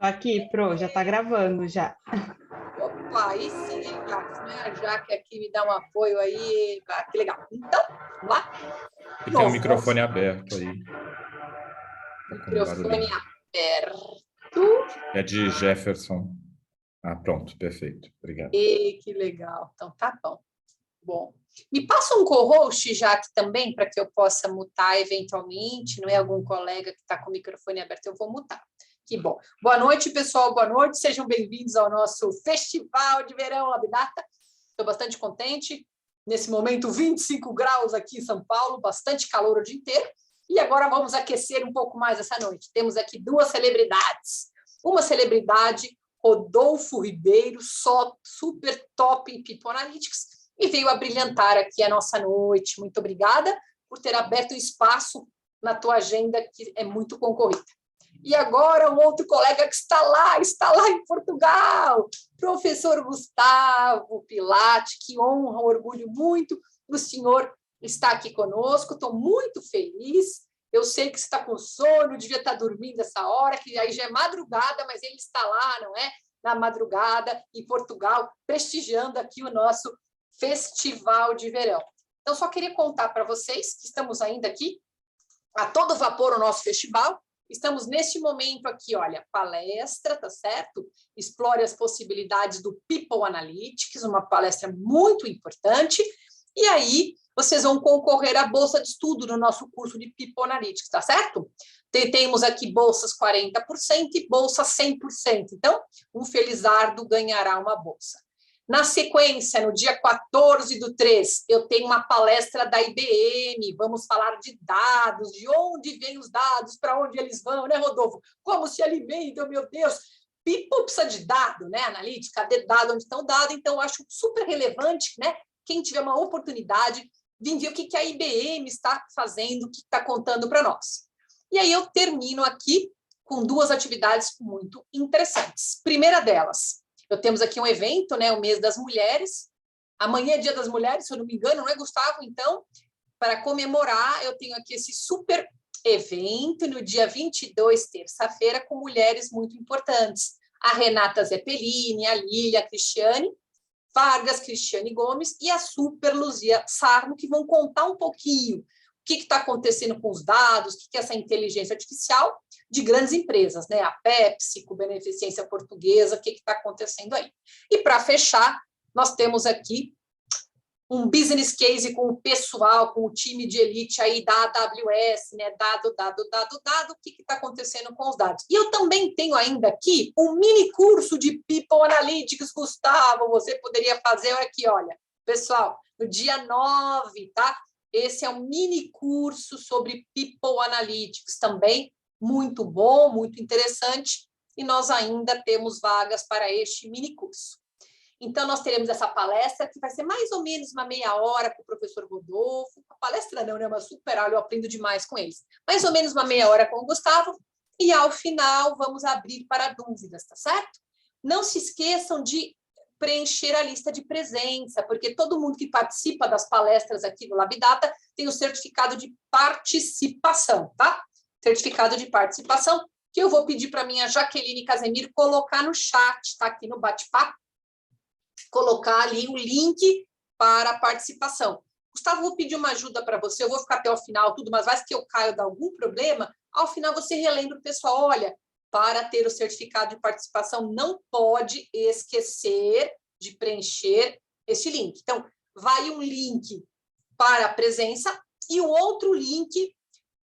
Aqui, Pro, já está gravando já. Opa, aí sim, hein, Jacques, né? A Jaque aqui me dá um apoio aí, que legal. Então, vamos lá. E tem o microfone aberto aí. Microfone aberto. É de Jefferson. Ah, pronto, perfeito. Obrigado. E que legal. Então, tá bom. Bom, me passa um co-host, Jaque, também, para que eu possa mutar eventualmente, não é algum colega que está com o microfone aberto, eu vou mutar. Que bom. Boa noite, pessoal, boa noite, sejam bem-vindos ao nosso Festival de Verão Labdata. Estou bastante contente, nesse momento 25 graus aqui em São Paulo, bastante calor o dia inteiro, e agora vamos aquecer um pouco mais essa noite. Temos aqui duas celebridades, uma celebridade, Rodolfo Ribeiro, só super top em People Analytics, e veio a brilhantar aqui a nossa noite. Muito obrigada por ter aberto um espaço na tua agenda, que é muito concorrida. E agora um outro colega que está lá em Portugal, professor Gustavo Pilati, que honra, orgulho muito do senhor estar aqui conosco. Estou muito feliz. Eu sei que você está com sono, devia estar dormindo essa hora, que aí já é madrugada, mas ele está lá, não é? Na madrugada, em Portugal, prestigiando aqui o nosso Festival de Verão. Então, só queria contar para vocês que estamos ainda aqui a todo vapor o nosso festival. Estamos neste momento aqui, olha, palestra, tá certo? Explore as possibilidades do People Analytics, uma palestra muito importante. E aí, vocês vão concorrer à bolsa de estudo no nosso curso de People Analytics, tá certo? Temos aqui bolsas 40% e bolsa 100%. Então, um felizardo ganhará uma bolsa. Na sequência, no dia 14/3, eu tenho uma palestra da IBM, vamos falar de dados, de onde vêm os dados, para onde eles vão, né, Rodolfo? Como se alimentam, meu Deus! People precisa de dado, né, analítica, cadê dado, onde estão dados? Então, eu acho super relevante, né, quem tiver uma oportunidade, vir ver o que a IBM está fazendo, o que está contando para nós. E aí eu termino aqui com duas atividades muito interessantes. Primeira delas, temos aqui um evento, né, o Mês das Mulheres. Amanhã é Dia das Mulheres, se eu não me engano, não é, Gustavo? Então, para comemorar, eu tenho aqui esse super evento no dia 22, terça-feira, com mulheres muito importantes. A Renata Zeppelini, a Lília, a Cristiane Vargas, Cristiane Gomes e a super Luzia Sarno, que vão contar um pouquinho o que está acontecendo com os dados, o que é essa inteligência artificial de grandes empresas, né? A Pepsi, com Beneficência Portuguesa, o que está acontecendo aí. E, para fechar, nós temos aqui um business case com o pessoal, com o time de elite aí da AWS, né? Dado, o que está acontecendo com os dados. E eu também tenho ainda aqui um mini curso de People Analytics, Gustavo, você poderia fazer aqui, olha, pessoal, no dia 9, tá? Esse é um mini curso sobre People Analytics, também muito bom, muito interessante, e nós ainda temos vagas para este mini curso. Então, nós teremos essa palestra, que vai ser mais ou menos uma meia hora com o professor Rodolfo. A palestra não, né? Uma super aula, eu aprendo demais com eles. Mais ou menos uma meia hora com o Gustavo, e ao final vamos abrir para dúvidas, tá certo? Não se esqueçam de preencher a lista de presença, porque todo mundo que participa das palestras aqui no Labdata tem o certificado de participação, tá? Certificado de participação, que eu vou pedir para a minha Jaqueline Casemiro colocar no chat, tá? Aqui no bate-papo, colocar ali o link para a participação. Gustavo, vou pedir uma ajuda para você, eu vou ficar até o final, tudo, mas vai que eu caio de algum problema, ao final você relembra o pessoal, olha, para ter o certificado de participação, não pode esquecer de preencher esse link. Então, vai um link para a presença e o outro link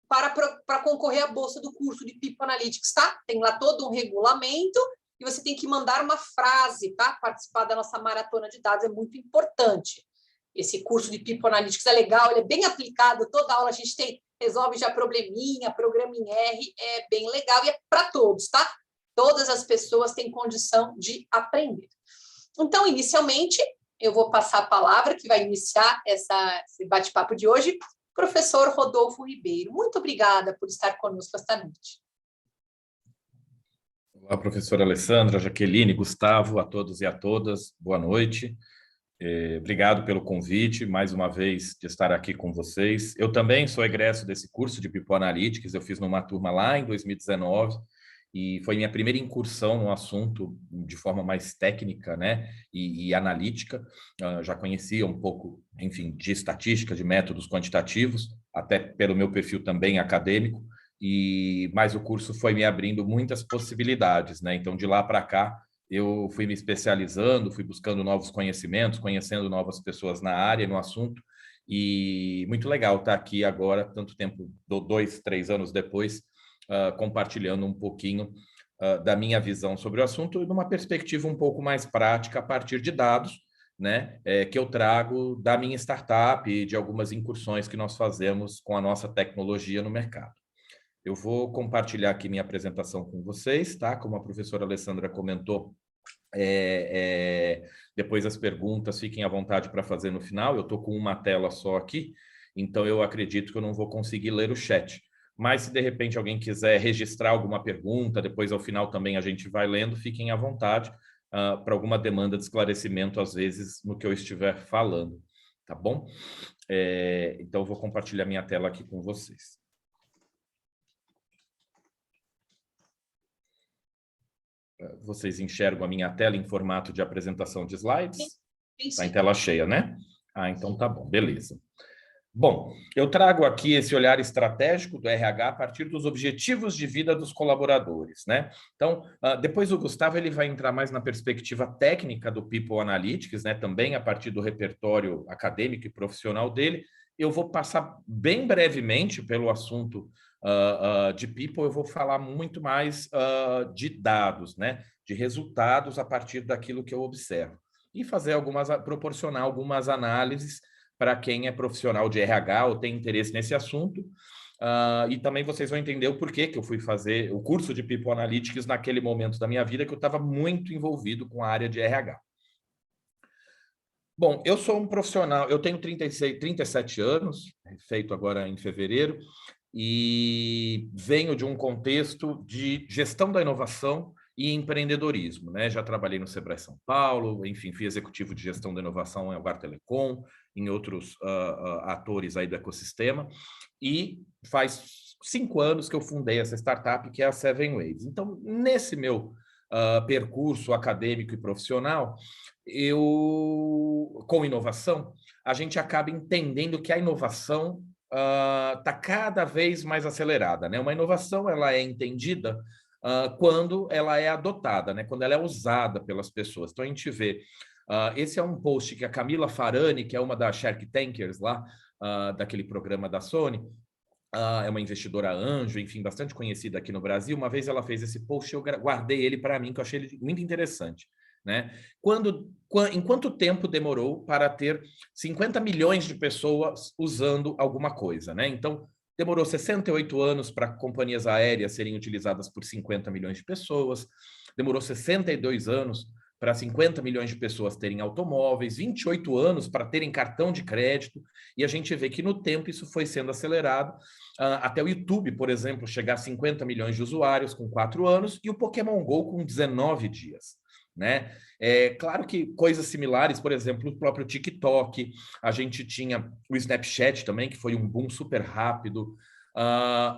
para concorrer à bolsa do curso de People Analytics, tá? Tem lá todo um regulamento e você tem que mandar uma frase, tá? Participar da nossa maratona de dados é muito importante. Esse curso de People Analytics é legal, ele é bem aplicado, toda aula a gente resolve já probleminha, programa em R, é bem legal e é para todos, tá? Todas as pessoas têm condição de aprender. Então, inicialmente, eu vou passar a palavra, que vai iniciar esse bate-papo de hoje, professor Rodolfo Ribeiro. Muito obrigada por estar conosco esta noite. Olá, professora Alessandra, Jaqueline, Gustavo, a todos e a todas, boa noite. Obrigado pelo convite, mais uma vez, de estar aqui com vocês. Eu também sou egresso desse curso de People Analytics, eu fiz numa turma lá em 2019, e foi minha primeira incursão no assunto de forma mais técnica, né, e analítica. Já conhecia um pouco, enfim, de estatística, de métodos quantitativos, até pelo meu perfil também acadêmico, mas o curso foi me abrindo muitas possibilidades, né? Então, de lá para cá, eu fui me especializando, fui buscando novos conhecimentos, conhecendo novas pessoas na área, no assunto, e muito legal estar aqui agora, tanto tempo, 2, 3 anos depois, compartilhando um pouquinho da minha visão sobre o assunto e numa perspectiva um pouco mais prática a partir de dados, né, que eu trago da minha startup e de algumas incursões que nós fazemos com a nossa tecnologia no mercado. Eu vou compartilhar aqui minha apresentação com vocês, tá? Como a professora Alessandra comentou, depois as perguntas fiquem à vontade para fazer no final. Eu estou com uma tela só aqui, então eu acredito que eu não vou conseguir ler o chat. Mas se de repente alguém quiser registrar alguma pergunta, depois ao final também a gente vai lendo, fiquem à vontade para alguma demanda de esclarecimento, às vezes, no que eu estiver falando, tá bom? Então eu vou compartilhar minha tela aqui com vocês. Vocês enxergam a minha tela em formato de apresentação de slides? Está em tela cheia, né? Então tá bom, beleza. Bom, eu trago aqui esse olhar estratégico do RH a partir dos objetivos de vida dos colaboradores, né? Então, depois o Gustavo ele vai entrar mais na perspectiva técnica do People Analytics, né? Também a partir do repertório acadêmico e profissional dele. Eu vou passar bem brevemente pelo assunto de People, eu vou falar muito mais de dados, né? De resultados a partir daquilo que eu observo. E proporcionar algumas análises para quem é profissional de RH ou tem interesse nesse assunto. E também vocês vão entender o porquê que eu fui fazer o curso de People Analytics naquele momento da minha vida que eu estava muito envolvido com a área de RH. Bom, eu sou um profissional, eu tenho 37 anos, feito agora em fevereiro, e venho de um contexto de gestão da inovação e empreendedorismo, né? Já trabalhei no Sebrae São Paulo, enfim, fui executivo de gestão da inovação em Algar Telecom, em outros atores aí do ecossistema, e faz 5 anos que eu fundei essa startup, que é a Seven Waves. Então, nesse meu percurso acadêmico e profissional, com inovação, a gente acaba entendendo que a inovação está cada vez mais acelerada, né? Uma inovação ela é entendida quando ela é adotada, né? Quando ela é usada pelas pessoas. Então, a gente vê... esse é um post que a Camila Farani, que é uma das Shark Tankers lá, daquele programa da Sony, é uma investidora anjo, enfim, bastante conhecida aqui no Brasil. Uma vez ela fez esse post, eu guardei ele para mim, que eu achei ele muito interessante, né? Em quanto tempo demorou para ter 50 milhões de pessoas usando alguma coisa, né? Então, demorou 68 anos para companhias aéreas serem utilizadas por 50 milhões de pessoas, demorou 62 anos para 50 milhões de pessoas terem automóveis, 28 anos para terem cartão de crédito, e a gente vê que no tempo isso foi sendo acelerado, até o YouTube, por exemplo, chegar a 50 milhões de usuários com 4 anos, e o Pokémon GO com 19 dias. Né? Claro que coisas similares, por exemplo, o próprio TikTok, a gente tinha o Snapchat também, que foi um boom super rápido,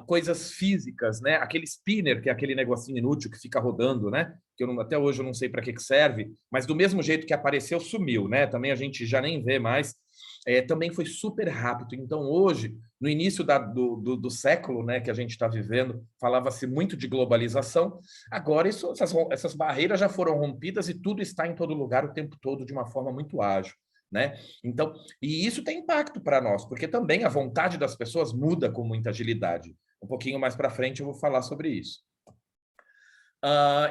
coisas físicas, né? Aquele spinner, que é aquele negocinho inútil que fica rodando, né? Que até hoje eu não sei para que serve, mas do mesmo jeito que apareceu, sumiu, né? Também a gente já nem vê mais. Também foi super rápido. Então, hoje, no início do século, né, que a gente está vivendo, falava-se muito de globalização. Agora, essas barreiras já foram rompidas e tudo está em todo lugar o tempo todo de uma forma muito ágil, né? Então, e isso tem impacto para nós, porque também a vontade das pessoas muda com muita agilidade. Um pouquinho mais para frente eu vou falar sobre isso.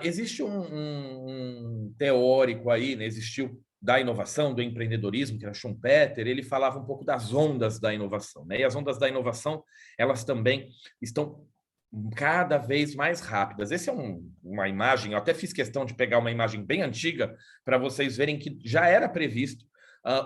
Existe um teórico aí, né? Existiu da inovação, do empreendedorismo, que era Schumpeter, ele falava um pouco das ondas da inovação, né? E as ondas da inovação, elas também estão cada vez mais rápidas. Essa é uma imagem, eu até fiz questão de pegar uma imagem bem antiga para vocês verem que já era previsto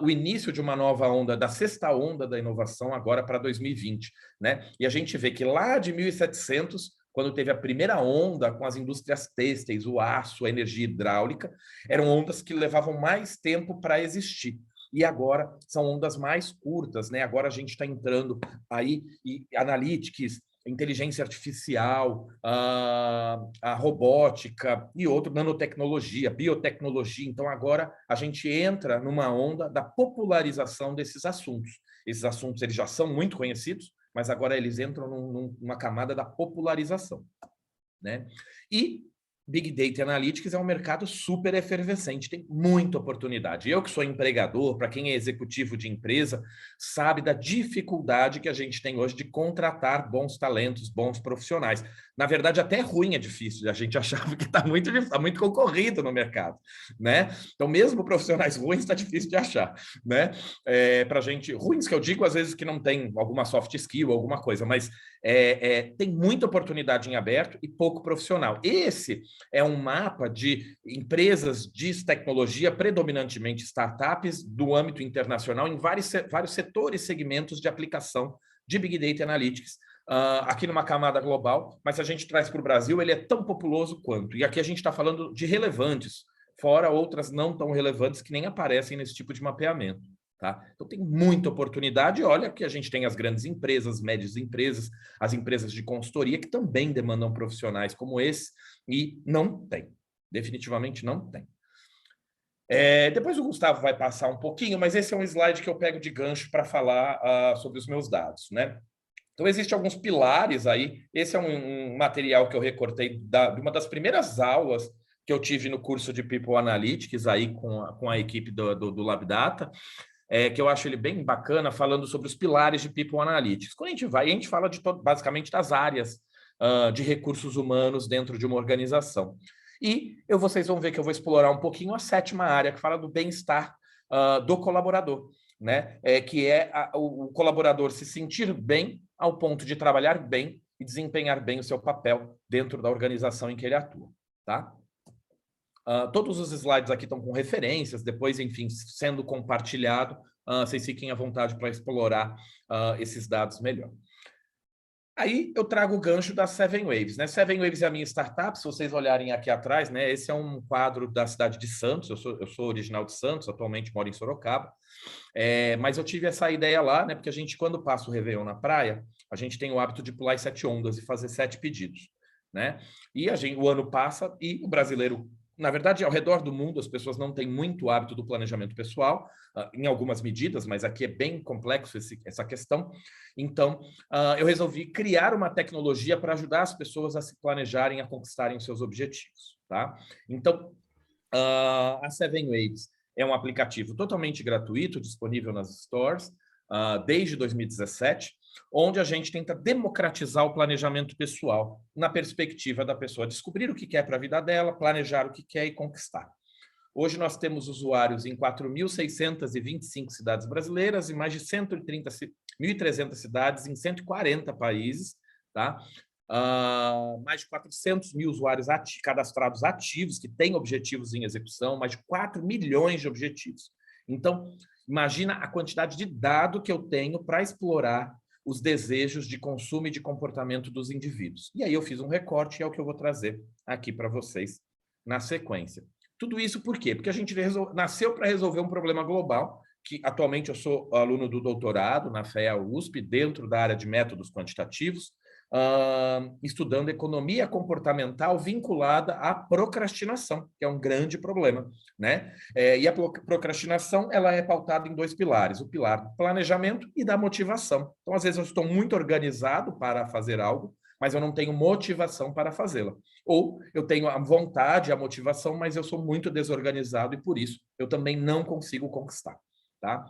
o início de uma nova onda, da sexta onda da inovação agora para 2020, né? E a gente vê que lá de 1700, quando teve a primeira onda com as indústrias têxteis, o aço, a energia hidráulica, eram ondas que levavam mais tempo para existir. E agora são ondas mais curtas, né? Agora a gente está entrando aí, e analytics, inteligência artificial, a robótica e outro, nanotecnologia, biotecnologia. Então, agora a gente entra numa onda da popularização desses assuntos. Esses assuntos eles já são muito conhecidos, mas agora eles entram numa camada da popularização, né? E Big Data Analytics é um mercado super efervescente, tem muita oportunidade. Eu que sou empregador, para quem é executivo de empresa, sabe da dificuldade que a gente tem hoje de contratar bons talentos, bons profissionais. Na verdade, até ruim é difícil, a gente achava que está muito concorrido no mercado, né? Então, mesmo profissionais ruins, está difícil de achar, né? Para a gente, ruins que eu digo, às vezes que não tem alguma soft skill, alguma coisa, mas tem muita oportunidade em aberto e pouco profissional. Esse é um mapa de empresas de tecnologia, predominantemente startups, do âmbito internacional, em vários setores e segmentos de aplicação de Big Data Analytics, aqui numa camada global, mas se a gente traz para o Brasil, ele é tão populoso quanto. E aqui a gente está falando de relevantes, fora outras não tão relevantes que nem aparecem nesse tipo de mapeamento. Tá? Então tem muita oportunidade. Olha que a gente tem as grandes empresas, médias empresas, as empresas de consultoria que também demandam profissionais como esse e não tem. Definitivamente não tem. Depois o Gustavo vai passar um pouquinho, mas esse é um slide que eu pego de gancho para falar sobre os meus dados, né? Então, existem alguns pilares aí. Esse é um material que eu recortei de uma das primeiras aulas que eu tive no curso de People Analytics aí com a equipe do LabData. Que eu acho ele bem bacana, falando sobre os pilares de People Analytics. Quando a gente fala basicamente das áreas de recursos humanos dentro de uma organização. E vocês vão ver que eu vou explorar um pouquinho a 7ª área, que fala do bem-estar do colaborador, né? Que é o colaborador se sentir bem ao ponto de trabalhar bem e desempenhar bem o seu papel dentro da organização em que ele atua, tá? Todos os slides aqui estão com referências, depois, enfim, sendo compartilhado, vocês fiquem à vontade para explorar esses dados melhor. Aí eu trago o gancho da Seven Waves, né? Seven Waves é a minha startup, se vocês olharem aqui atrás, né? Esse é um quadro da cidade de Santos, eu sou original de Santos, atualmente moro em Sorocaba, mas eu tive essa ideia lá, né? Porque a gente, quando passa o Réveillon na praia, a gente tem o hábito de pular as 7 ondas e fazer 7 pedidos, né? E o ano passa e o brasileiro, na verdade, ao redor do mundo, as pessoas não têm muito hábito do planejamento pessoal, em algumas medidas, mas aqui é bem complexo essa questão. Então, eu resolvi criar uma tecnologia para ajudar as pessoas a se planejarem, a conquistarem os seus objetivos, tá? Então, a Seven Waves é um aplicativo totalmente gratuito, disponível nas stores, desde 2017, onde a gente tenta democratizar o planejamento pessoal, na perspectiva da pessoa descobrir o que quer para a vida dela, planejar o que quer e conquistar. Hoje nós temos usuários em 4.625 cidades brasileiras e mais de 1.300 cidades em 140 países, tá? Mais de 400 mil usuários cadastrados ativos, que têm objetivos em execução, mais de 4 milhões de objetivos. Então, imagina a quantidade de dado que eu tenho para explorar os desejos de consumo e de comportamento dos indivíduos. E aí eu fiz um recorte e é o que eu vou trazer aqui para vocês na sequência. Tudo isso por quê? Porque a gente nasceu para resolver um problema global, que atualmente eu sou aluno do doutorado na FEA USP, dentro da área de métodos quantitativos, estudando economia comportamental vinculada à procrastinação, que é um grande problema, né? E a procrastinação, ela é pautada em 2 pilares, o pilar do planejamento e da motivação. Então, às vezes eu estou muito organizado para fazer algo, mas eu não tenho motivação para fazê-la. Ou eu tenho a vontade, a motivação, mas eu sou muito desorganizado e por isso eu também não consigo conquistar, tá?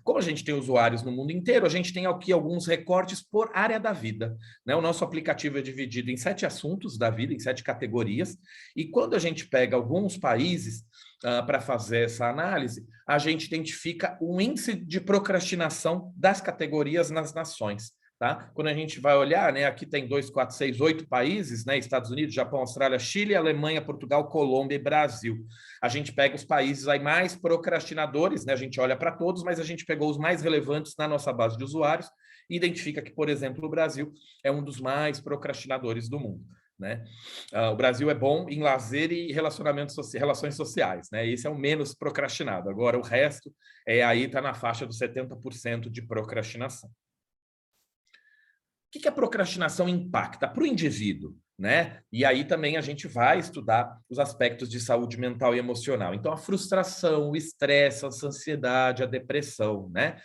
Como a gente tem usuários no mundo inteiro, a gente tem aqui alguns recortes por área da vida, né? O nosso aplicativo é dividido em 7 assuntos da vida, em 7 categorias, e quando a gente pega alguns países para fazer essa análise, a gente identifica o índice de procrastinação das categorias nas nações. Tá? Quando a gente vai olhar, né, aqui tem 2, 4, 6, 8 países, né, Estados Unidos, Japão, Austrália, Chile, Alemanha, Portugal, Colômbia e Brasil. A gente pega os países aí mais procrastinadores, né, a gente olha para todos, mas a gente pegou os mais relevantes na nossa base de usuários e identifica que, por exemplo, o Brasil é um dos mais procrastinadores do mundo. Né? O Brasil é bom em lazer e relações sociais, né? Esse é o menos procrastinado. Agora, o resto aí está na faixa dos 70% de procrastinação. que a procrastinação impacta para o indivíduo, né? E aí também a gente vai estudar os aspectos de saúde mental e emocional. Então, a frustração, o estresse, a ansiedade, a depressão, né?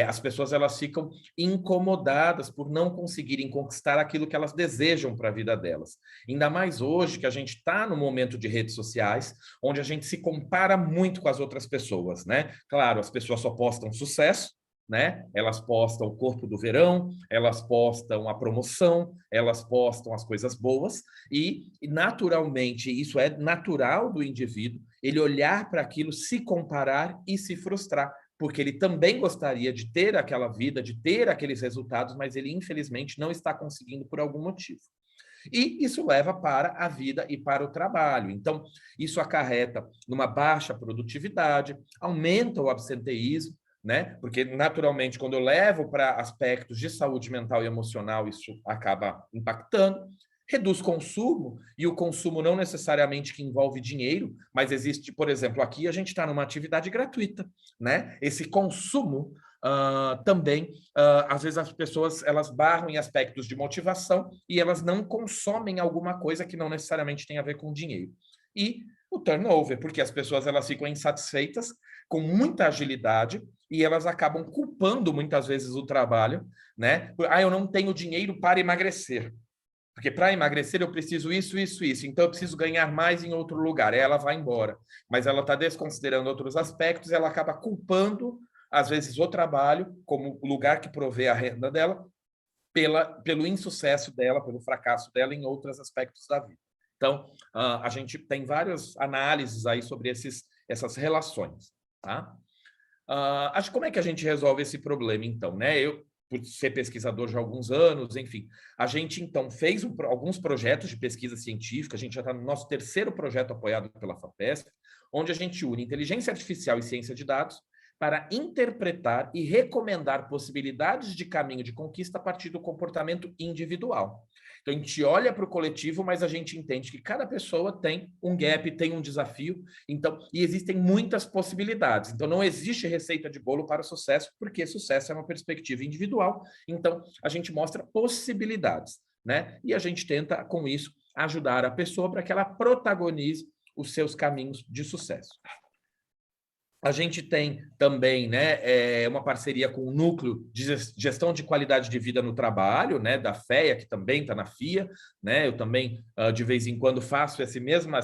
As pessoas elas ficam incomodadas por não conseguirem conquistar aquilo que elas desejam para a vida delas. Ainda mais hoje que a gente está no momento de redes sociais, onde a gente se compara muito com as outras pessoas, né? Claro, as pessoas só postam sucesso, né? Elas postam o corpo do verão, elas postam a promoção, elas postam as coisas boas e naturalmente, isso é natural do indivíduo, ele olhar para aquilo, se comparar e se frustrar, porque ele também gostaria de ter aquela vida, de ter aqueles resultados, mas ele infelizmente não está conseguindo por algum motivo. E isso leva para a vida e para o trabalho. Então, isso acarreta numa baixa produtividade, aumenta o absenteísmo, né? Porque, naturalmente, quando eu levo para aspectos de saúde mental e emocional, isso acaba impactando. Reduz consumo, e o consumo não necessariamente que envolve dinheiro, mas existe, por exemplo, aqui a gente está numa atividade gratuita, né? Esse consumo também, às vezes as pessoas elas barram em aspectos de motivação e elas não consomem alguma coisa que não necessariamente tem a ver com dinheiro. E o turnover, porque as pessoas elas ficam insatisfeitas com muita agilidade e elas acabam culpando muitas vezes o trabalho, né? Eu não tenho dinheiro para emagrecer. Porque para emagrecer eu preciso isso, isso, isso. Então eu preciso ganhar mais em outro lugar. Aí ela vai embora. Mas ela está desconsiderando outros aspectos e ela acaba culpando, às vezes, o trabalho como o lugar que provê a renda dela pelo insucesso dela, pelo fracasso dela em outros aspectos da vida. Então, a gente tem várias análises aí sobre essas relações. Tá? Acho como é que a gente resolve esse problema, então, né? Eu, por ser pesquisador já há alguns anos, enfim, a gente, então, fez alguns projetos de pesquisa científica, a gente já está no nosso terceiro projeto apoiado pela FAPESP, onde a gente une inteligência artificial e ciência de dados para interpretar e recomendar possibilidades de caminho de conquista a partir do comportamento individual. Então, a gente olha para o coletivo, mas a gente entende que cada pessoa tem um gap, tem um desafio, então, e existem muitas possibilidades. Então, não existe receita de bolo para o sucesso, porque sucesso é uma perspectiva individual. Então, a gente mostra possibilidades, né? E a gente tenta, com isso, ajudar a pessoa para que ela protagonize os seus caminhos de sucesso. A gente tem também, né, uma parceria com o Núcleo de Gestão de Qualidade de Vida no Trabalho, né, da FEA, que também está na FIA, né, eu também, de vez em quando, faço essa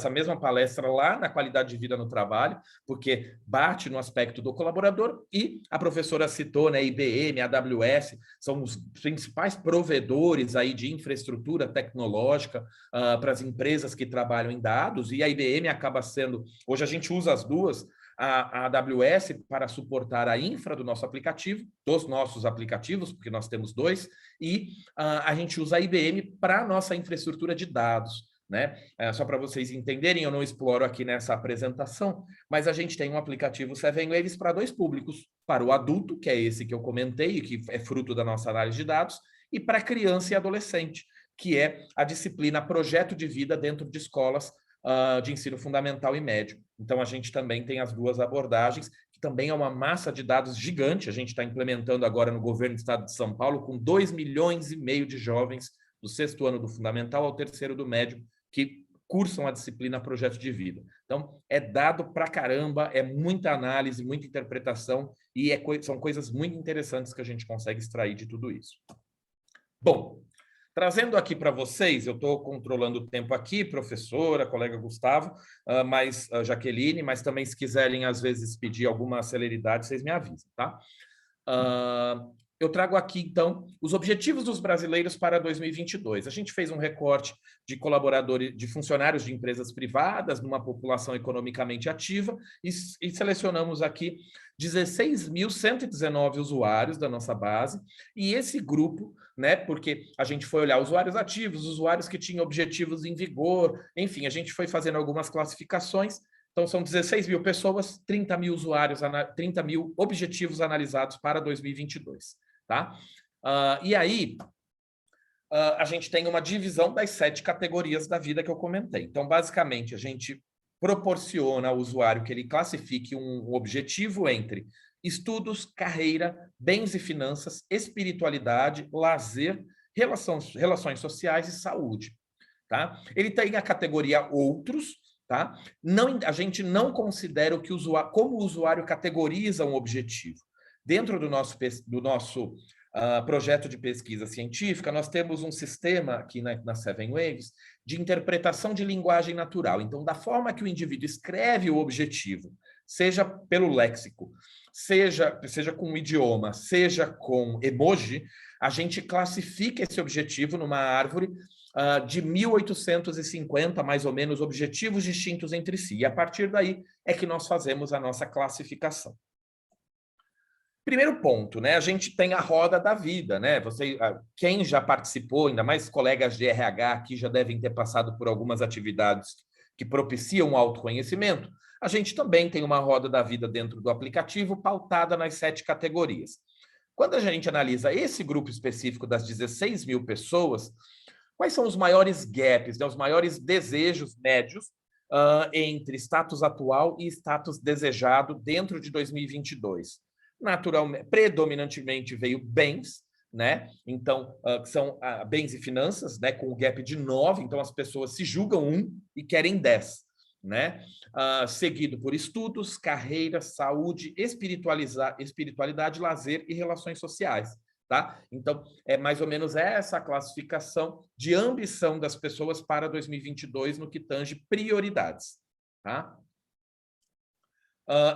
mesma palestra lá na Qualidade de Vida no Trabalho, porque bate no aspecto do colaborador, e a professora citou, né, IBM, AWS, são os principais provedores aí de infraestrutura tecnológica para as empresas que trabalham em dados, e a IBM acaba sendo, hoje a gente usa as duas, a AWS para suportar a infra do nosso aplicativo, dos nossos aplicativos, porque nós temos dois, e a gente usa a IBM para a nossa infraestrutura de dados, né? Só para vocês entenderem, eu não exploro aqui nessa apresentação, mas a gente tem um aplicativo Seven Waves para dois públicos, para o adulto, que é esse que eu comentei, que é fruto da nossa análise de dados, e para criança e adolescente, que é a disciplina Projeto de Vida dentro de escolas de ensino fundamental e médio. Então, a gente também tem as duas abordagens, que também é uma massa de dados gigante. A gente está implementando agora no governo do estado de São Paulo, com 2,5 milhões de jovens do 6º ano do fundamental ao 3º do médio, que cursam a disciplina Projeto de Vida. Então, é dado pra caramba, é muita análise, muita interpretação, e são coisas muito interessantes que a gente consegue extrair de tudo isso. Bom, trazendo aqui para vocês, eu estou controlando o tempo aqui, professora, colega Gustavo, Jaqueline, mas também se quiserem, às vezes, pedir alguma celeridade, vocês me avisam, tá? Eu trago aqui, então, os objetivos dos brasileiros para 2022. A gente fez um recorte de colaboradores, de funcionários de empresas privadas, numa população economicamente ativa, e selecionamos aqui 16.119 usuários da nossa base, e esse grupo, né, porque a gente foi olhar usuários ativos, usuários que tinham objetivos em vigor, enfim, a gente foi fazendo algumas classificações. Então, são 16 mil pessoas, 30 mil usuários, 30 mil objetivos analisados para 2022. Tá? E aí, a gente tem uma divisão das 7 categorias da vida que eu comentei. Então, basicamente, a gente proporciona ao usuário que ele classifique um objetivo entre estudos, carreira, bens e finanças, espiritualidade, lazer, relações sociais e saúde. Tá? Ele tem a categoria outros, tá? A gente não considera como o usuário categoriza um objetivo. Dentro do nosso projeto de pesquisa científica, nós temos um sistema aqui na Seven Waves de interpretação de linguagem natural. Então, da forma que o indivíduo escreve o objetivo, seja pelo léxico, seja com o idioma, seja com emoji, a gente classifica esse objetivo numa árvore de 1850, mais ou menos, objetivos distintos entre si. E a partir daí é que nós fazemos a nossa classificação. Primeiro ponto, né? A gente tem a roda da vida, né? Quem já participou, ainda mais colegas de RH aqui já devem ter passado por algumas atividades que propiciam o autoconhecimento. A gente também tem uma roda da vida dentro do aplicativo pautada nas 7 categorias. Quando a gente analisa esse grupo específico das 16 mil pessoas, quais são os maiores gaps, né, os maiores desejos médios entre status atual e status desejado dentro de 2022? Naturalmente, predominantemente veio bens, né? Então, são bens e finanças, né? Com o gap de 9, então as pessoas se julgam 1 e querem 10, né? Seguido por estudos, carreira, saúde, espiritualidade, lazer e relações sociais. Tá? Então, é mais ou menos essa a classificação de ambição das pessoas para 2022 no que tange prioridades. Tá?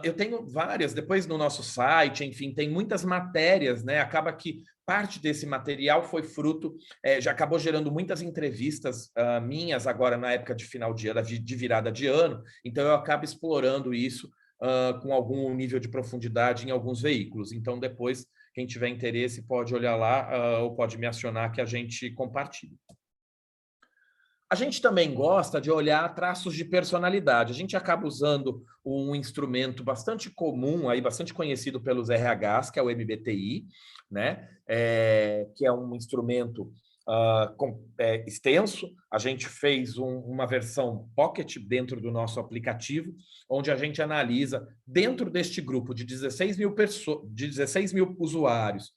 Eu tenho várias, depois no nosso site, enfim, tem muitas matérias, né? Acaba que parte desse material foi fruto, já acabou gerando muitas entrevistas minhas agora na época de final de ano, de virada de ano, então eu acabo explorando isso com algum nível de profundidade em alguns veículos. Então, depois, quem tiver interesse pode olhar lá ou pode me acionar que a gente compartilha. A gente também gosta de olhar traços de personalidade. A gente acaba usando um instrumento bastante comum, aí, bastante conhecido pelos RHs, que é o MBTI, né? Que é um instrumento extenso. A gente fez uma versão Pocket dentro do nosso aplicativo, onde a gente analisa, dentro deste grupo de 16 mil usuários,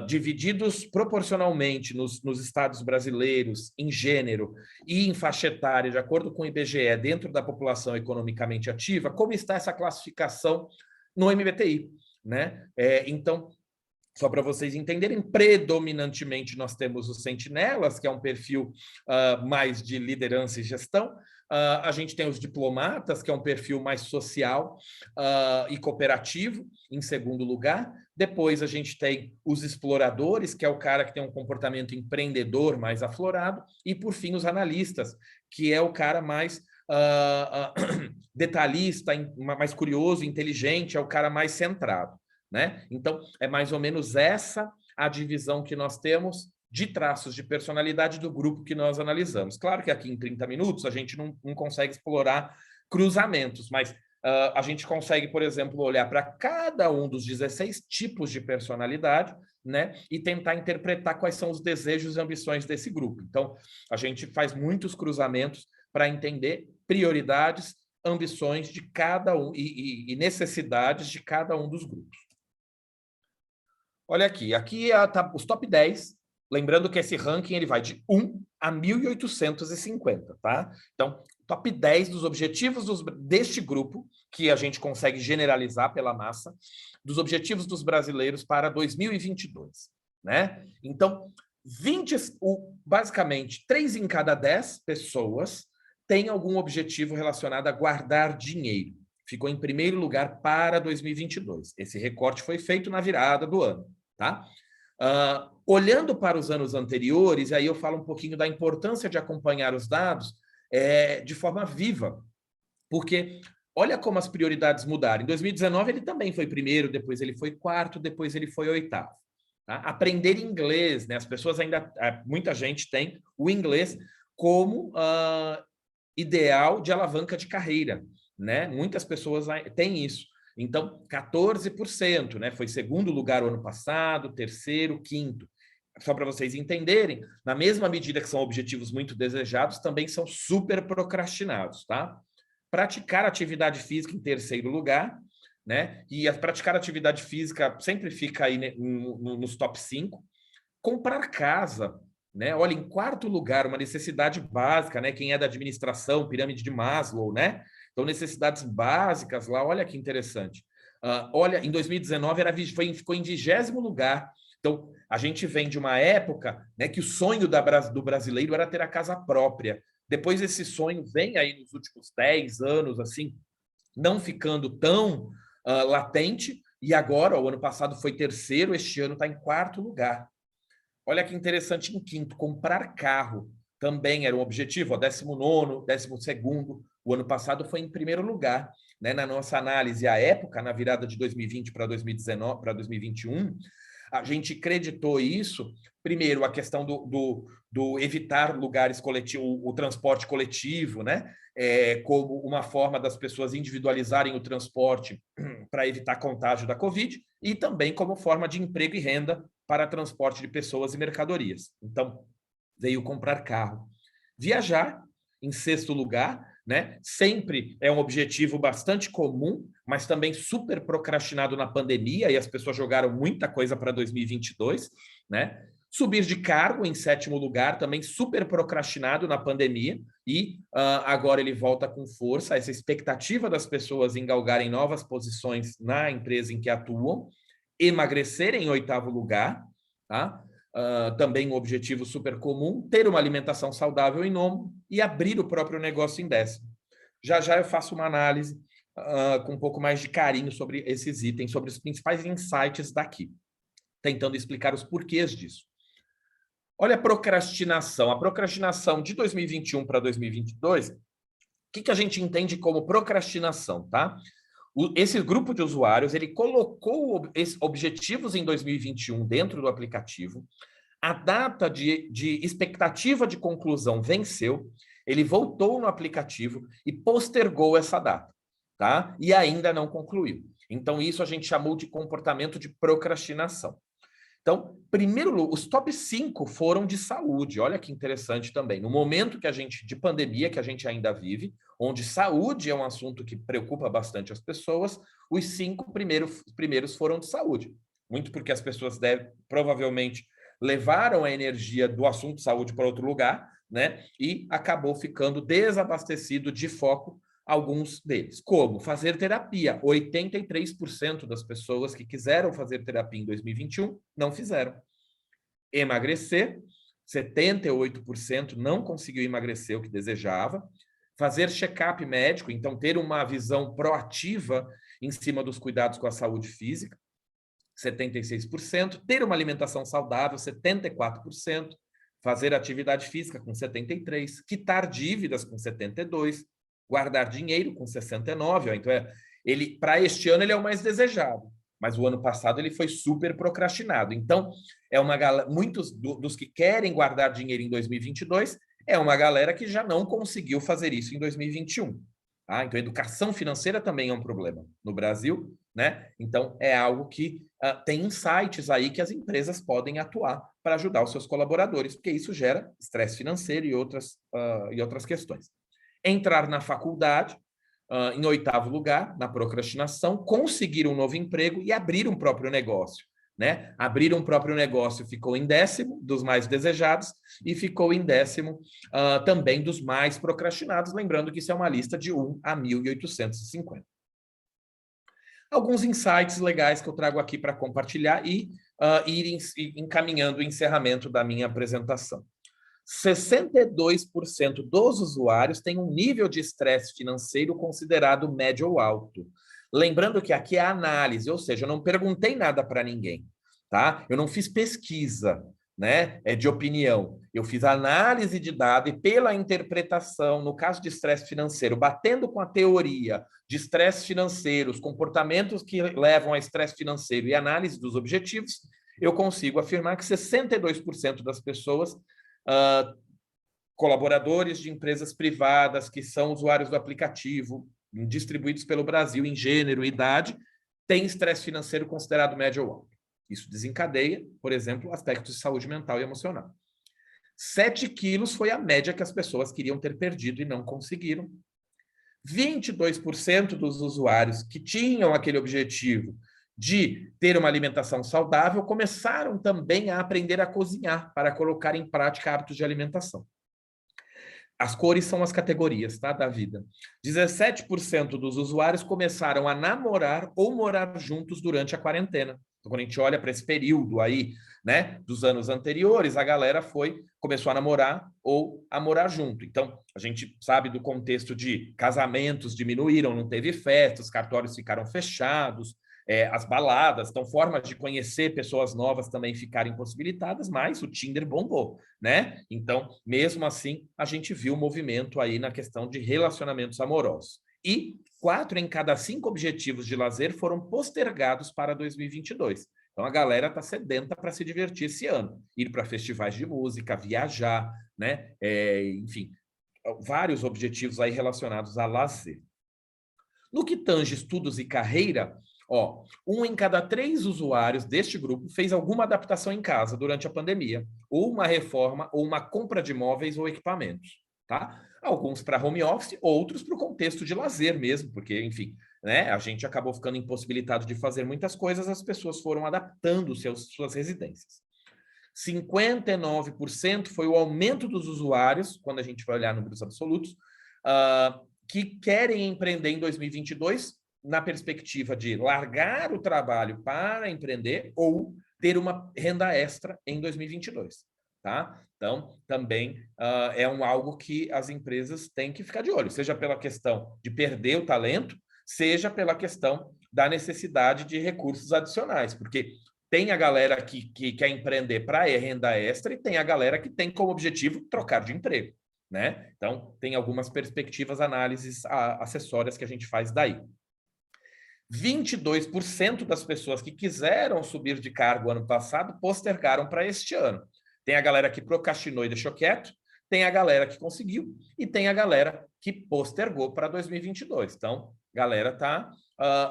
divididos proporcionalmente nos estados brasileiros, em gênero e em faixa etária, de acordo com o IBGE, dentro da população economicamente ativa, como está essa classificação no MBTI, né? Então, só para vocês entenderem, predominantemente nós temos os sentinelas, que é um perfil mais de liderança e gestão. A gente tem os diplomatas, que é um perfil mais social e cooperativo, em segundo lugar. Depois a gente tem os exploradores, que é o cara que tem um comportamento empreendedor mais aflorado. E, por fim, os analistas, que é o cara mais detalhista, mais curioso, inteligente, é o cara mais centrado. Né? Então, é mais ou menos essa a divisão que nós temos de traços de personalidade do grupo que nós analisamos. Claro que aqui em 30 minutos a gente não consegue explorar cruzamentos, mas a gente consegue, por exemplo, olhar para cada um dos 16 tipos de personalidade, né, e tentar interpretar quais são os desejos e ambições desse grupo. Então, a gente faz muitos cruzamentos para entender prioridades, ambições de cada um e necessidades de cada um dos grupos. Olha aqui tá os top 10, lembrando que esse ranking ele vai de 1 a 1.850, tá? Então, top 10 dos objetivos deste grupo, que a gente consegue generalizar pela massa, dos objetivos dos brasileiros para 2022, né? Então, basicamente, 3 em cada 10 pessoas têm algum objetivo relacionado a guardar dinheiro. Ficou em primeiro lugar para 2022. Esse recorte foi feito na virada do ano. Tá? Olhando para os anos anteriores, aí eu falo um pouquinho da importância de acompanhar os dados de forma viva, porque olha como as prioridades mudaram. Em 2019 ele também foi primeiro, depois ele foi quarto, depois ele foi oitavo. Tá? Aprender inglês, né? As pessoas muita gente tem o inglês como ideal de alavanca de carreira, né? Muitas pessoas têm isso. Então, 14%, né? Foi segundo lugar o ano passado, terceiro, quinto. Só para vocês entenderem, na mesma medida que são objetivos muito desejados, também são super procrastinados, tá? Praticar atividade física em terceiro lugar, né? E praticar atividade física sempre fica aí nos top 5. Comprar casa né? Olha, em quarto lugar, uma necessidade básica, né? Quem é da administração, pirâmide de Maslow, né? Então, necessidades básicas lá, olha que interessante. Olha, em 2019 ficou em 20º lugar. Então, a gente vem de uma época, né, que o sonho do brasileiro era ter a casa própria. Depois esse sonho vem aí nos últimos 10 anos, assim, não ficando tão latente, e agora, o ano passado foi terceiro, este ano está em quarto lugar. Olha que interessante, em quinto, comprar carro também era um objetivo, ó, 19º, 12º, o ano passado foi em primeiro lugar, né? Na nossa análise, à época, na virada de 2020 para 2019, para 2021, a gente creditou isso, primeiro, a questão do evitar lugares coletivos, o transporte coletivo, né? Como uma forma das pessoas individualizarem o transporte para evitar contágio da Covid, e também como forma de emprego e renda para transporte de pessoas e mercadorias. Então, veio comprar carro. Viajar, em sexto lugar, né? Sempre é um objetivo bastante comum, mas também super procrastinado na pandemia, e as pessoas jogaram muita coisa para 2022, né? Subir de cargo em sétimo lugar, também super procrastinado na pandemia, e agora ele volta com força, essa expectativa das pessoas em galgarem novas posições na empresa em que atuam. Emagrecer em oitavo lugar, tá? Também um objetivo super comum, ter uma alimentação saudável em nono e abrir o próprio negócio em décimo. Já já eu faço uma análise com um pouco mais de carinho sobre esses itens, sobre os principais insights daqui, tentando explicar os porquês disso. Olha a procrastinação de 2021 para 2022, o que a gente entende como procrastinação, tá? Esse grupo de usuários, ele colocou objetivos em 2021 dentro do aplicativo, a data de expectativa de conclusão venceu, ele voltou no aplicativo e postergou essa data, tá? E ainda não concluiu. Então, isso a gente chamou de comportamento de procrastinação. Então, primeiro, os top 5 foram de saúde. Olha que interessante também. No momento de pandemia que a gente ainda vive, onde saúde é um assunto que preocupa bastante as pessoas, os 5 primeiros foram de saúde. Muito porque as pessoas provavelmente levaram a energia do assunto saúde para outro lugar, né? E acabou ficando desabastecido de foco alguns deles. Como? Fazer terapia. 83% das pessoas que quiseram fazer terapia em 2021 não fizeram. Emagrecer, 78% não conseguiu emagrecer o que desejava. Fazer check-up médico, então ter uma visão proativa em cima dos cuidados com a saúde física, 76%. Ter uma alimentação saudável, 74%. Fazer atividade física, com 73%. Quitar dívidas, com 72%. Guardar dinheiro, com 69%. Então, para este ano, ele é o mais desejado. Mas o ano passado ele foi super procrastinado. Então, muitos dos que querem guardar dinheiro em 2022 é uma galera que já não conseguiu fazer isso em 2021. Tá? Então, a educação financeira também é um problema no Brasil, né? Então, é algo que tem insights aí que as empresas podem atuar para ajudar os seus colaboradores, porque isso gera estresse financeiro e outras questões. Entrar na faculdade, em oitavo lugar, na procrastinação, conseguir um novo emprego e abrir um próprio negócio, né? Abrir um próprio negócio ficou em 10º, dos mais desejados, e ficou em 10º também dos mais procrastinados, lembrando que isso é uma lista de 1 a 1.850. Alguns insights legais que eu trago aqui para compartilhar e ir encaminhando o encerramento da minha apresentação. 62% dos usuários têm um nível de estresse financeiro considerado médio ou alto. Lembrando que aqui é a análise, ou seja, eu não perguntei nada para ninguém, tá? Eu não fiz pesquisa, né? De opinião. Eu fiz análise de dado e pela interpretação, no caso de estresse financeiro, batendo com a teoria de estresse financeiro, os comportamentos que levam a estresse financeiro e análise dos objetivos, eu consigo afirmar que 62% das pessoas colaboradores de empresas privadas que são usuários do aplicativo, distribuídos pelo Brasil em gênero e idade, têm estresse financeiro considerado médio ou alto. Isso desencadeia, por exemplo, aspectos de saúde mental e emocional. 7 quilos foi a média que as pessoas queriam ter perdido e não conseguiram. 22% dos usuários que tinham aquele objetivo de ter uma alimentação saudável, começaram também a aprender a cozinhar para colocar em prática hábitos de alimentação. As cores são as categorias, tá, da vida. 17% dos usuários começaram a namorar ou morar juntos durante a quarentena. Então, quando a gente olha para esse período aí, né, dos anos anteriores, a galera começou a namorar ou a morar junto. Então, a gente sabe do contexto de casamentos diminuíram, não teve festa, os cartórios ficaram fechados, as baladas, então formas de conhecer pessoas novas também ficaram impossibilitadas, mas o Tinder bombou, né? Então, mesmo assim, a gente viu o movimento aí na questão de relacionamentos amorosos. E 4 em cada 5 objetivos de lazer foram postergados para 2022. Então, a galera está sedenta para se divertir esse ano. Ir para festivais de música, viajar, né? Enfim, vários objetivos aí relacionados a lazer. No que tange estudos e carreira, 1 em cada 3 usuários deste grupo fez alguma adaptação em casa durante a pandemia, ou uma reforma, ou uma compra de móveis ou equipamentos, tá? Alguns para home office, outros para o contexto de lazer mesmo, porque, enfim, né, a gente acabou ficando impossibilitado de fazer muitas coisas, as pessoas foram adaptando suas residências. 59% foi o aumento dos usuários, quando a gente vai olhar números absolutos, que querem empreender em 2022, na perspectiva de largar o trabalho para empreender ou ter uma renda extra em 2022, tá? Então, também é algo que as empresas têm que ficar de olho, seja pela questão de perder o talento, seja pela questão da necessidade de recursos adicionais, porque tem a galera que quer empreender para renda extra e tem a galera que tem como objetivo trocar de emprego, né? Então, tem algumas perspectivas, análises acessórias que a gente faz daí. 22% das pessoas que quiseram subir de cargo ano passado postergaram para este ano. Tem a galera que procrastinou e deixou quieto, tem a galera que conseguiu e tem a galera que postergou para 2022. Então, a galera está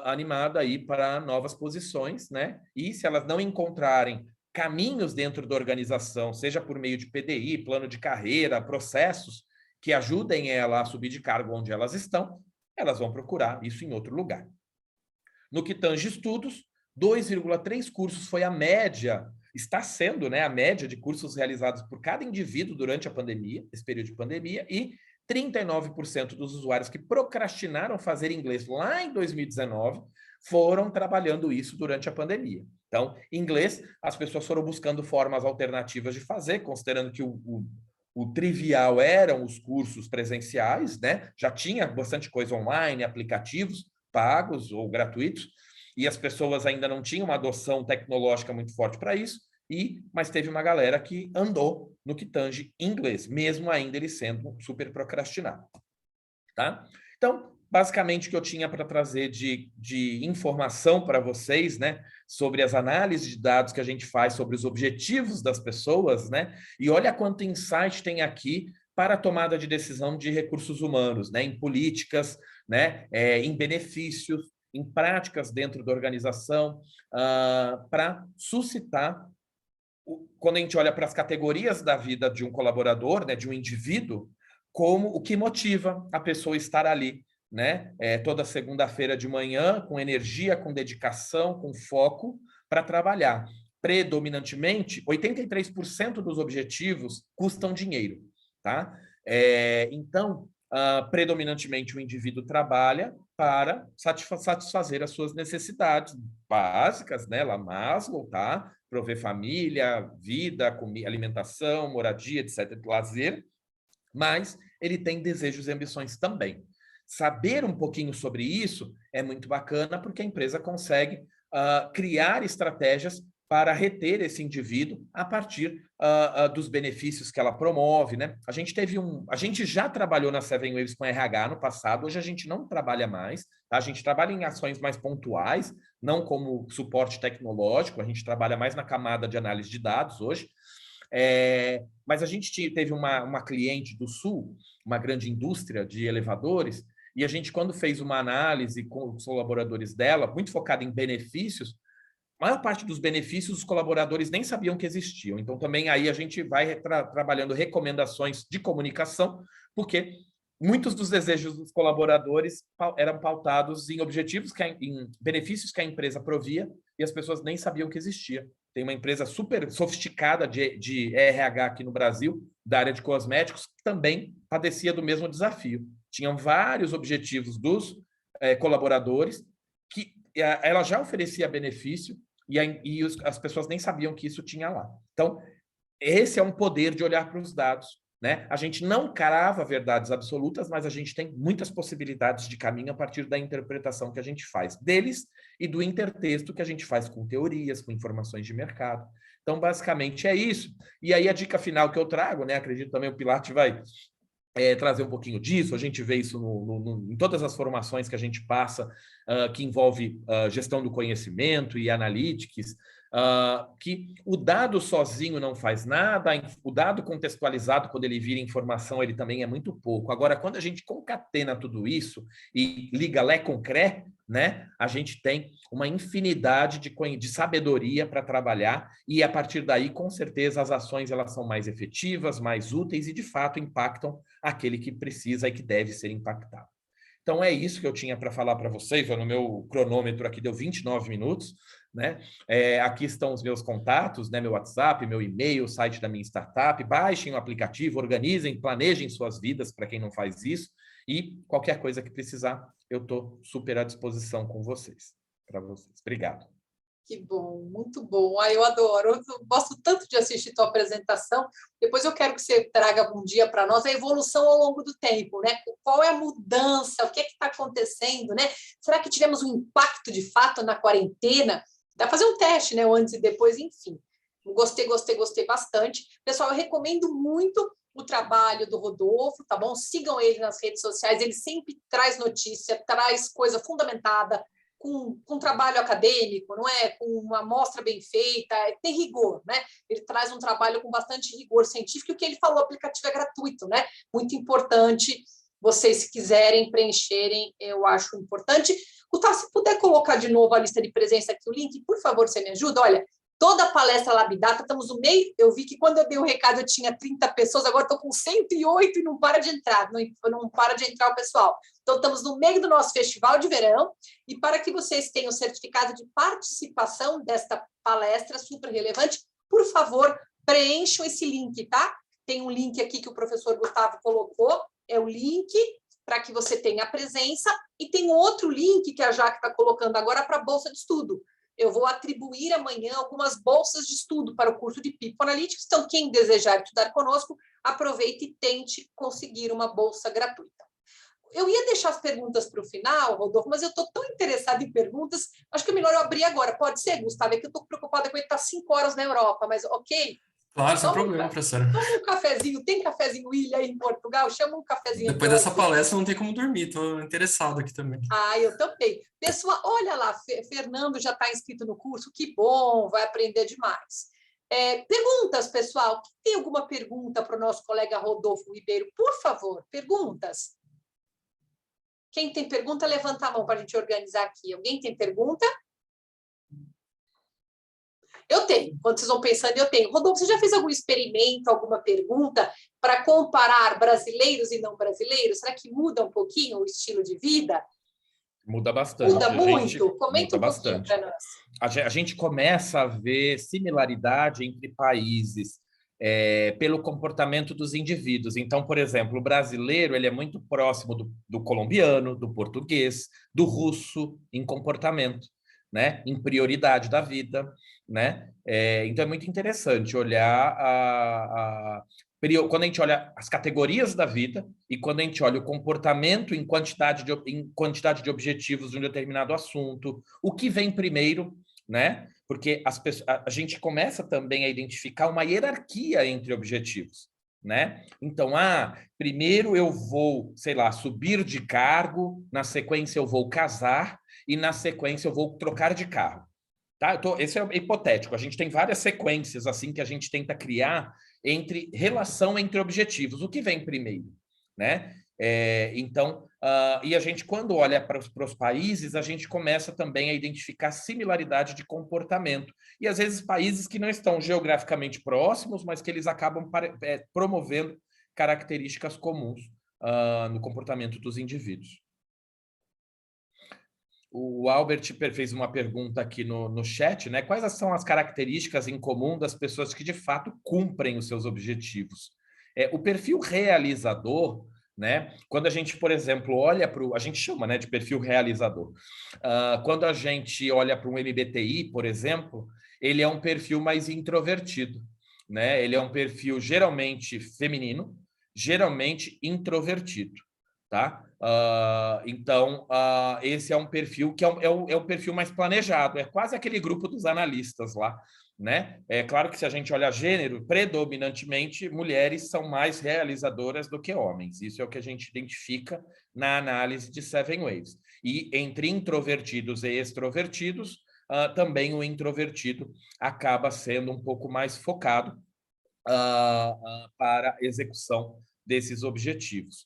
animada aí para novas posições, né? E se elas não encontrarem caminhos dentro da organização, seja por meio de PDI, plano de carreira, processos que ajudem ela a subir de cargo onde elas estão, elas vão procurar isso em outro lugar. No que tange estudos, 2,3 cursos foi a média, está sendo, né, a média de cursos realizados por cada indivíduo durante a pandemia, esse período de pandemia, e 39% dos usuários que procrastinaram fazer inglês lá em 2019 foram trabalhando isso durante a pandemia. Então, inglês, as pessoas foram buscando formas alternativas de fazer, considerando que o trivial eram os cursos presenciais, né? Já tinha bastante coisa online, aplicativos pagos ou gratuitos, e as pessoas ainda não tinham uma adoção tecnológica muito forte para isso, mas teve uma galera que andou no que tange inglês, mesmo ainda ele sendo super procrastinado. Tá? Então, basicamente, o que eu tinha para trazer de informação para vocês, né, sobre as análises de dados que a gente faz sobre os objetivos das pessoas, né, e olha quanto insight tem aqui para a tomada de decisão de recursos humanos, né, em políticas, né, em benefícios, em práticas dentro da organização, para suscitar, quando a gente olha para as categorias da vida de um colaborador, né, de um indivíduo, como o que motiva a pessoa a estar ali, né, toda segunda-feira de manhã, com energia, com dedicação, com foco, para trabalhar. Predominantemente, 83% dos objetivos custam dinheiro, tá? Então, predominantemente o indivíduo trabalha para satisfazer as suas necessidades básicas, né? Lá Maslow, tá? Prover família, vida, alimentação, moradia, etc., lazer, mas ele tem desejos e ambições também. Saber um pouquinho sobre isso é muito bacana, porque a empresa consegue criar estratégias para reter esse indivíduo a partir dos benefícios que ela promove, né? A gente já trabalhou na Seven Waves com RH no passado, hoje a gente não trabalha mais, tá? A gente trabalha em ações mais pontuais, não como suporte tecnológico, a gente trabalha mais na camada de análise de dados hoje. Mas a gente teve uma cliente do Sul, uma grande indústria de elevadores, e a gente, quando fez uma análise com os colaboradores dela, muito focada em benefícios, a maior parte dos benefícios os colaboradores nem sabiam que existiam. Então, também aí a gente vai trabalhando recomendações de comunicação, porque muitos dos desejos dos colaboradores eram pautados em objetivos, em benefícios que a empresa provia, e as pessoas nem sabiam que existia. Tem uma empresa super sofisticada de RH aqui no Brasil, da área de cosméticos, que também padecia do mesmo desafio. Tinham vários objetivos dos colaboradores, que ela já oferecia benefício, e as pessoas nem sabiam que isso tinha lá. Então, esse é um poder de olhar para os dados, né? A gente não crava verdades absolutas, mas a gente tem muitas possibilidades de caminho a partir da interpretação que a gente faz deles e do intertexto que a gente faz com teorias, com informações de mercado. Então, basicamente, é isso. E aí, a dica final que eu trago, né? Acredito também o Pilar vai trazer um pouquinho disso. A gente vê isso em todas as formações que a gente passa, que envolve gestão do conhecimento e analytics, que o dado sozinho não faz nada, o dado contextualizado, quando ele vira informação, ele também é muito pouco. Agora, quando a gente concatena tudo isso e liga Lé com Cré, né, a gente tem uma infinidade de sabedoria para trabalhar, e a partir daí, com certeza, as ações elas são mais efetivas, mais úteis e, de fato, impactam aquele que precisa e que deve ser impactado. Então, é isso que eu tinha para falar para vocês. No meu cronômetro aqui deu 29 minutos. Né? Aqui estão os meus contatos, né? Meu WhatsApp, meu e-mail, o site da minha startup. Baixem o aplicativo, organizem, planejem suas vidas para quem não faz isso. E qualquer coisa que precisar, eu estou super à disposição com vocês, para vocês. Obrigado. Que bom, muito bom. Eu adoro. Eu gosto tanto de assistir tua apresentação. Depois eu quero que você traga um dia para nós a evolução ao longo do tempo, né? Qual é a mudança? O que é que está acontecendo, né? Será que tivemos um impacto de fato na quarentena? Dá para fazer um teste, né? O antes e depois, enfim. Gostei bastante. Pessoal, eu recomendo muito o trabalho do Rodolfo, tá bom? Sigam ele nas redes sociais. Ele sempre traz notícia, traz coisa fundamentada, com trabalho acadêmico, não é? Com uma amostra bem feita, tem rigor, né? Ele traz um trabalho com bastante rigor científico, e o que ele falou, o aplicativo é gratuito, né? Muito importante, vocês, se quiserem preencherem, eu acho importante. Gustavo, se puder colocar de novo a lista de presença aqui, o link, por favor, você me ajuda? Olha, toda a palestra Labdata, estamos no meio, eu vi que quando eu dei o recado eu tinha 30 pessoas, agora estou com 108 e não para de entrar, não para de entrar o pessoal. Então, estamos no meio do nosso festival de verão, e para que vocês tenham o certificado de participação desta palestra super relevante, por favor, preencham esse link, tá? Tem um link aqui que o professor Gustavo colocou, é o link para que você tenha a presença, e tem outro link que a Jaque está colocando agora para a Bolsa de Estudo. Eu vou atribuir amanhã algumas bolsas de estudo para o curso de People Analytics, então quem desejar estudar conosco, aproveite e tente conseguir uma bolsa gratuita. Eu ia deixar as perguntas para o final, Rodolfo, mas eu estou tão interessada em perguntas, acho que é melhor eu abrir agora. Pode ser, Gustavo? É que eu estou preocupada com ele estar 5 horas na Europa, mas ok? Claro, sem problema, professora. Toma um cafezinho, tem cafezinho Ilha aí em Portugal? Chama um cafezinho. Depois dessa palestra não tem como dormir, estou interessado aqui também. Eu também. Pessoal, olha lá, Fernando já está inscrito no curso, que bom, vai aprender demais. Perguntas, pessoal? Tem alguma pergunta para o nosso colega Rodolfo Ribeiro? Por favor, perguntas. Quem tem pergunta, levanta a mão para a gente organizar aqui. Alguém tem pergunta? Eu tenho. Quando vocês vão pensando, eu tenho. Rodolfo, você já fez algum experimento, alguma pergunta para comparar brasileiros e não brasileiros? Será que muda um pouquinho o estilo de vida? Muda bastante. Muda muito? Comenta um pouquinho para nós. A gente começa a ver similaridade entre países pelo comportamento dos indivíduos. Então, por exemplo, o brasileiro ele é muito próximo do colombiano, do português, do russo em comportamento, né? Em prioridade da vida, né? Então, é muito interessante olhar quando a gente olha as categorias da vida e quando a gente olha o comportamento em quantidade de objetivos de um determinado assunto, o que vem primeiro, né? Porque a gente começa também a identificar uma hierarquia entre objetivos, né? Então, primeiro eu vou, sei lá, subir de cargo, na sequência eu vou casar e na sequência eu vou trocar de carro. Tá? Esse é hipotético. A gente tem várias sequências assim que a gente tenta criar relação entre objetivos. O que vem primeiro, né? Então, e a gente, quando olha para os países, a gente começa também a identificar similaridade de comportamento. E, às vezes, países que não estão geograficamente próximos, mas que eles acabam promovendo características comuns no comportamento dos indivíduos. O Albert fez uma pergunta aqui no chat, né? Quais são as características em comum das pessoas que de fato cumprem os seus objetivos? O perfil realizador, né? Quando a gente, por exemplo, olha para a gente chama, né, de perfil realizador. Quando a gente olha para um MBTI, por exemplo, ele é um perfil mais introvertido, né? Ele é um perfil geralmente feminino, geralmente introvertido, tá? Então, esse é um perfil que é o perfil mais planejado, é quase aquele grupo dos analistas lá, né? É claro que se a gente olha gênero, predominantemente mulheres são mais realizadoras do que homens. Isso é o que a gente identifica na análise de Seven Waves. E entre introvertidos e extrovertidos, também o introvertido acaba sendo um pouco mais focado para a execução desses objetivos.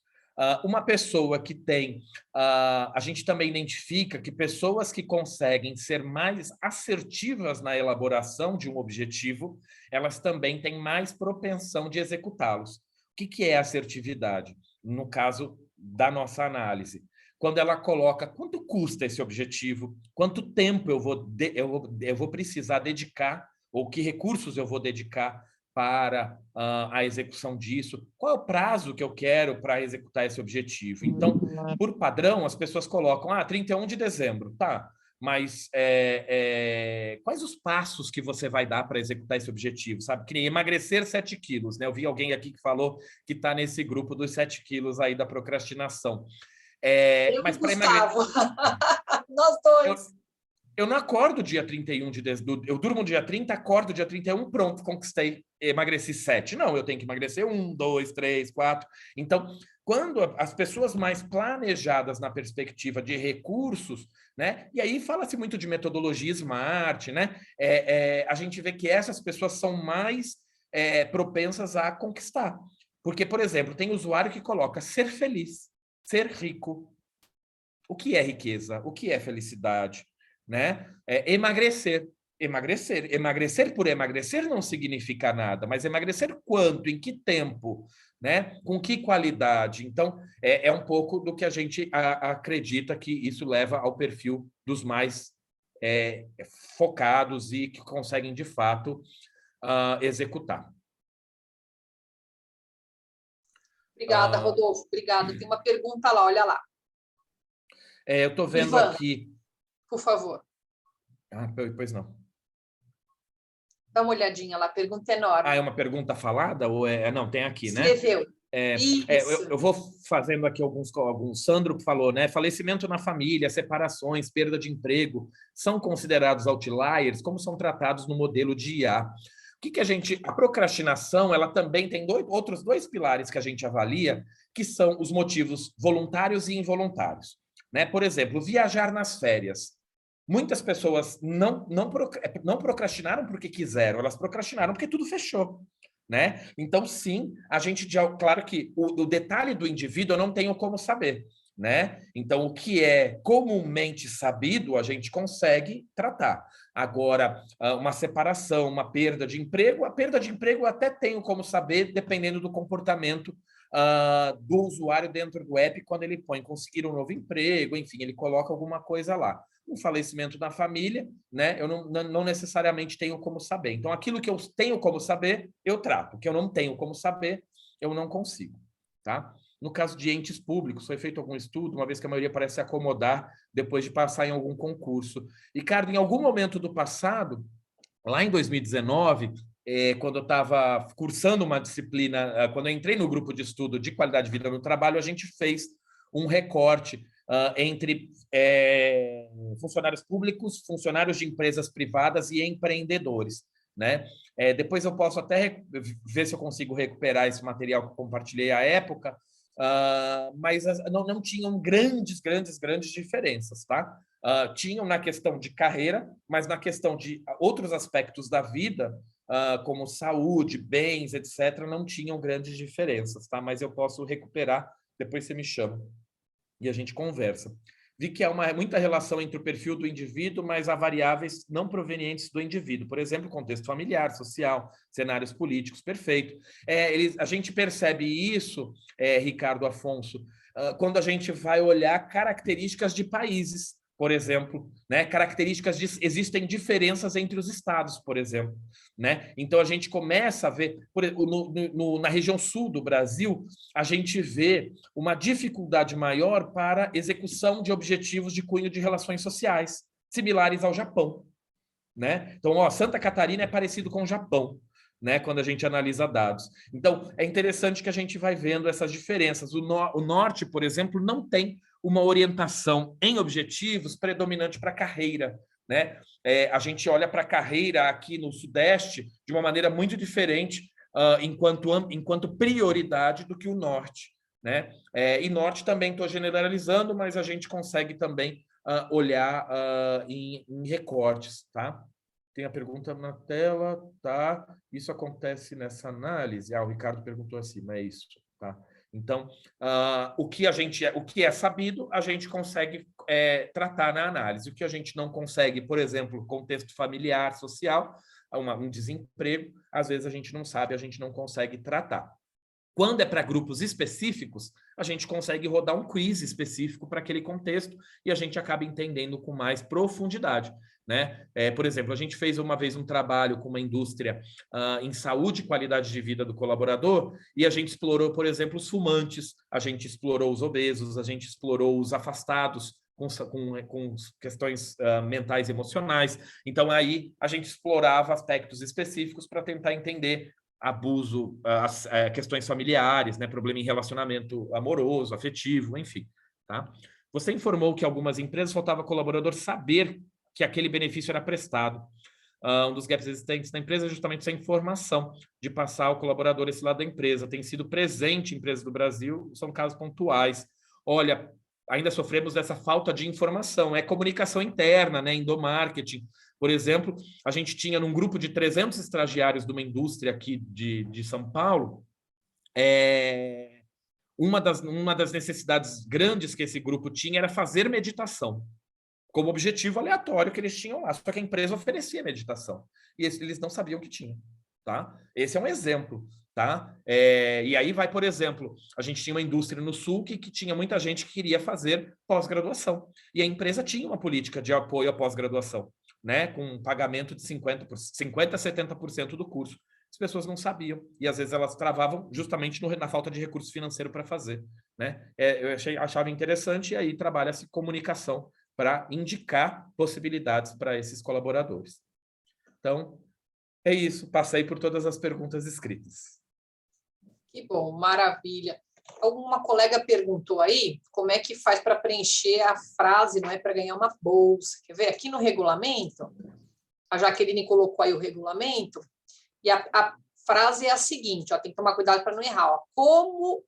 Uma pessoa que tem... a gente também identifica que pessoas que conseguem ser mais assertivas na elaboração de um objetivo, elas também têm mais propensão de executá-los. O que é assertividade? No caso da nossa análise, quando ela coloca quanto custa esse objetivo, quanto tempo eu vou precisar dedicar, ou que recursos eu vou dedicar para a execução disso, qual é o prazo que eu quero para executar esse objetivo. Então, por padrão, as pessoas colocam 31 de dezembro, tá, mas quais os passos que você vai dar para executar esse objetivo, sabe? Que nem emagrecer 7 quilos, né? Eu vi alguém aqui que falou que está nesse grupo dos 7 quilos aí da procrastinação. Mas para emagrecer... Nós dois. Eu não acordo dia 31 de dezembro, eu durmo dia 30, acordo dia 31, pronto, conquistei, emagreci 7. Não, eu tenho que emagrecer 1, 2, 3, 4. Então, quando as pessoas mais planejadas na perspectiva de recursos, né? E aí fala-se muito de metodologia SMART, né? A gente vê que essas pessoas são mais propensas a conquistar. Porque, por exemplo, tem usuário que coloca ser feliz, ser rico. O que é riqueza? O que é felicidade? Né? Emagrecer por emagrecer não significa nada, mas emagrecer quanto, em que tempo, né? Com que qualidade? Então, é um pouco do que a gente acredita que isso leva ao perfil dos mais focados e que conseguem, de fato, executar. Obrigada, Rodolfo. Obrigada. Tem uma pergunta lá, olha lá. Eu estou vendo Ivan, aqui... por favor. Pois não. Dá uma olhadinha lá, pergunta enorme. É uma pergunta falada? Ou não, tem aqui, né? Escreveu. Isso. Eu vou fazendo aqui alguns. Sandro falou, né? Falecimento na família, separações, perda de emprego, são considerados outliers? Como são tratados no modelo de IA? O que a gente... A procrastinação, ela também tem outros dois pilares que a gente avalia, que são os motivos voluntários e involuntários. Né? Por exemplo, viajar nas férias. Muitas pessoas não procrastinaram porque quiseram, elas procrastinaram porque tudo fechou, né? Então, sim, a gente... Claro que o detalhe do indivíduo eu não tenho como saber, né? Então, o que é comumente sabido, a gente consegue tratar. Agora, uma separação, uma perda de emprego, a perda de emprego eu até tenho como saber, dependendo do comportamento do usuário dentro do app, quando ele põe conseguir um novo emprego, enfim, ele coloca alguma coisa lá. Um falecimento na família, né? Eu não necessariamente tenho como saber. Então, aquilo que eu tenho como saber, eu trato. O que eu não tenho como saber, eu não consigo, tá? No caso de entes públicos, foi feito algum estudo, uma vez que a maioria parece se acomodar depois de passar em algum concurso. Ricardo, em algum momento do passado, lá em 2019, quando eu estava cursando uma disciplina, quando eu entrei no grupo de estudo de qualidade de vida no trabalho, a gente fez um recorte entre funcionários públicos, funcionários de empresas privadas e empreendedores, né? Depois eu posso até ver se eu consigo recuperar esse material que eu compartilhei à época, mas não tinham grandes diferenças, tá? Tinham na questão de carreira, mas na questão de outros aspectos da vida, como saúde, bens, etc., não tinham grandes diferenças, tá? Mas eu posso recuperar, depois você me chama e a gente conversa. vi que há muita relação entre o perfil do indivíduo, mas há variáveis não provenientes do indivíduo. Por exemplo, contexto familiar, social, cenários políticos, perfeito. A gente percebe isso, Ricardo Afonso, quando a gente vai olhar características de países, por exemplo, né? Existem diferenças entre os estados, por exemplo, né? Então a gente começa a ver, na região sul do Brasil, a gente vê uma dificuldade maior para execução de objetivos de cunho de relações sociais, similares ao Japão, né? Então, Santa Catarina é parecido com o Japão, né, quando a gente analisa dados. Então, é interessante que a gente vai vendo essas diferenças. O Norte, por exemplo, não tem uma orientação em objetivos predominante para a carreira, né? A gente olha para a carreira aqui no Sudeste de uma maneira muito diferente, enquanto prioridade do que o Norte, né? E Norte também estou generalizando, mas a gente consegue também olhar em recortes, tá? Tem a pergunta na tela, tá? Isso acontece nessa análise? O Ricardo perguntou acima, é isso, tá? Então, o que é sabido, a gente consegue tratar na análise. O que a gente não consegue, por exemplo, contexto familiar, social, um desemprego, às vezes a gente não sabe, a gente não consegue tratar. Quando é para grupos específicos, a gente consegue rodar um quiz específico para aquele contexto e a gente acaba entendendo com mais profundidade, né? Por exemplo, a gente fez uma vez um trabalho com uma indústria em saúde e qualidade de vida do colaborador e a gente explorou, por exemplo, os fumantes, a gente explorou os obesos, a gente explorou os afastados com questões mentais e emocionais. Então, aí a gente explorava aspectos específicos para tentar entender abuso, questões familiares, né, problema em relacionamento amoroso, afetivo, enfim. Tá? Você informou que algumas empresas faltava colaborador saber que aquele benefício era prestado. Um dos gaps existentes na empresa é justamente essa informação de passar ao colaborador esse lado da empresa. Tem sido presente em empresas do Brasil, são casos pontuais. Olha, ainda sofremos dessa falta de informação, é comunicação interna, né, endomarketing. Por exemplo, a gente tinha num grupo de 300 estagiários de uma indústria aqui de São Paulo, uma das necessidades grandes que esse grupo tinha era fazer meditação, como objetivo aleatório que eles tinham lá, só que a empresa oferecia meditação, e eles não sabiam que tinha, tá? Esse é um exemplo, tá? E aí vai, por exemplo, a gente tinha uma indústria no Sul que tinha muita gente que queria fazer pós-graduação, e a empresa tinha uma política de apoio à pós-graduação, né, com um pagamento de 50% a 70% do curso. As pessoas não sabiam, e às vezes elas travavam justamente na falta de recurso financeiro para fazer, né? Eu achava interessante, e aí trabalha-se comunicação para indicar possibilidades para esses colaboradores. Então, é isso, passei por todas as perguntas escritas. Que bom, maravilha. Alguma colega perguntou aí como é que faz para preencher a frase, não é, para ganhar uma bolsa. Quer ver? Aqui no regulamento, a Jaqueline colocou aí o regulamento, e a frase é a seguinte, tem que tomar cuidado para não errar. Como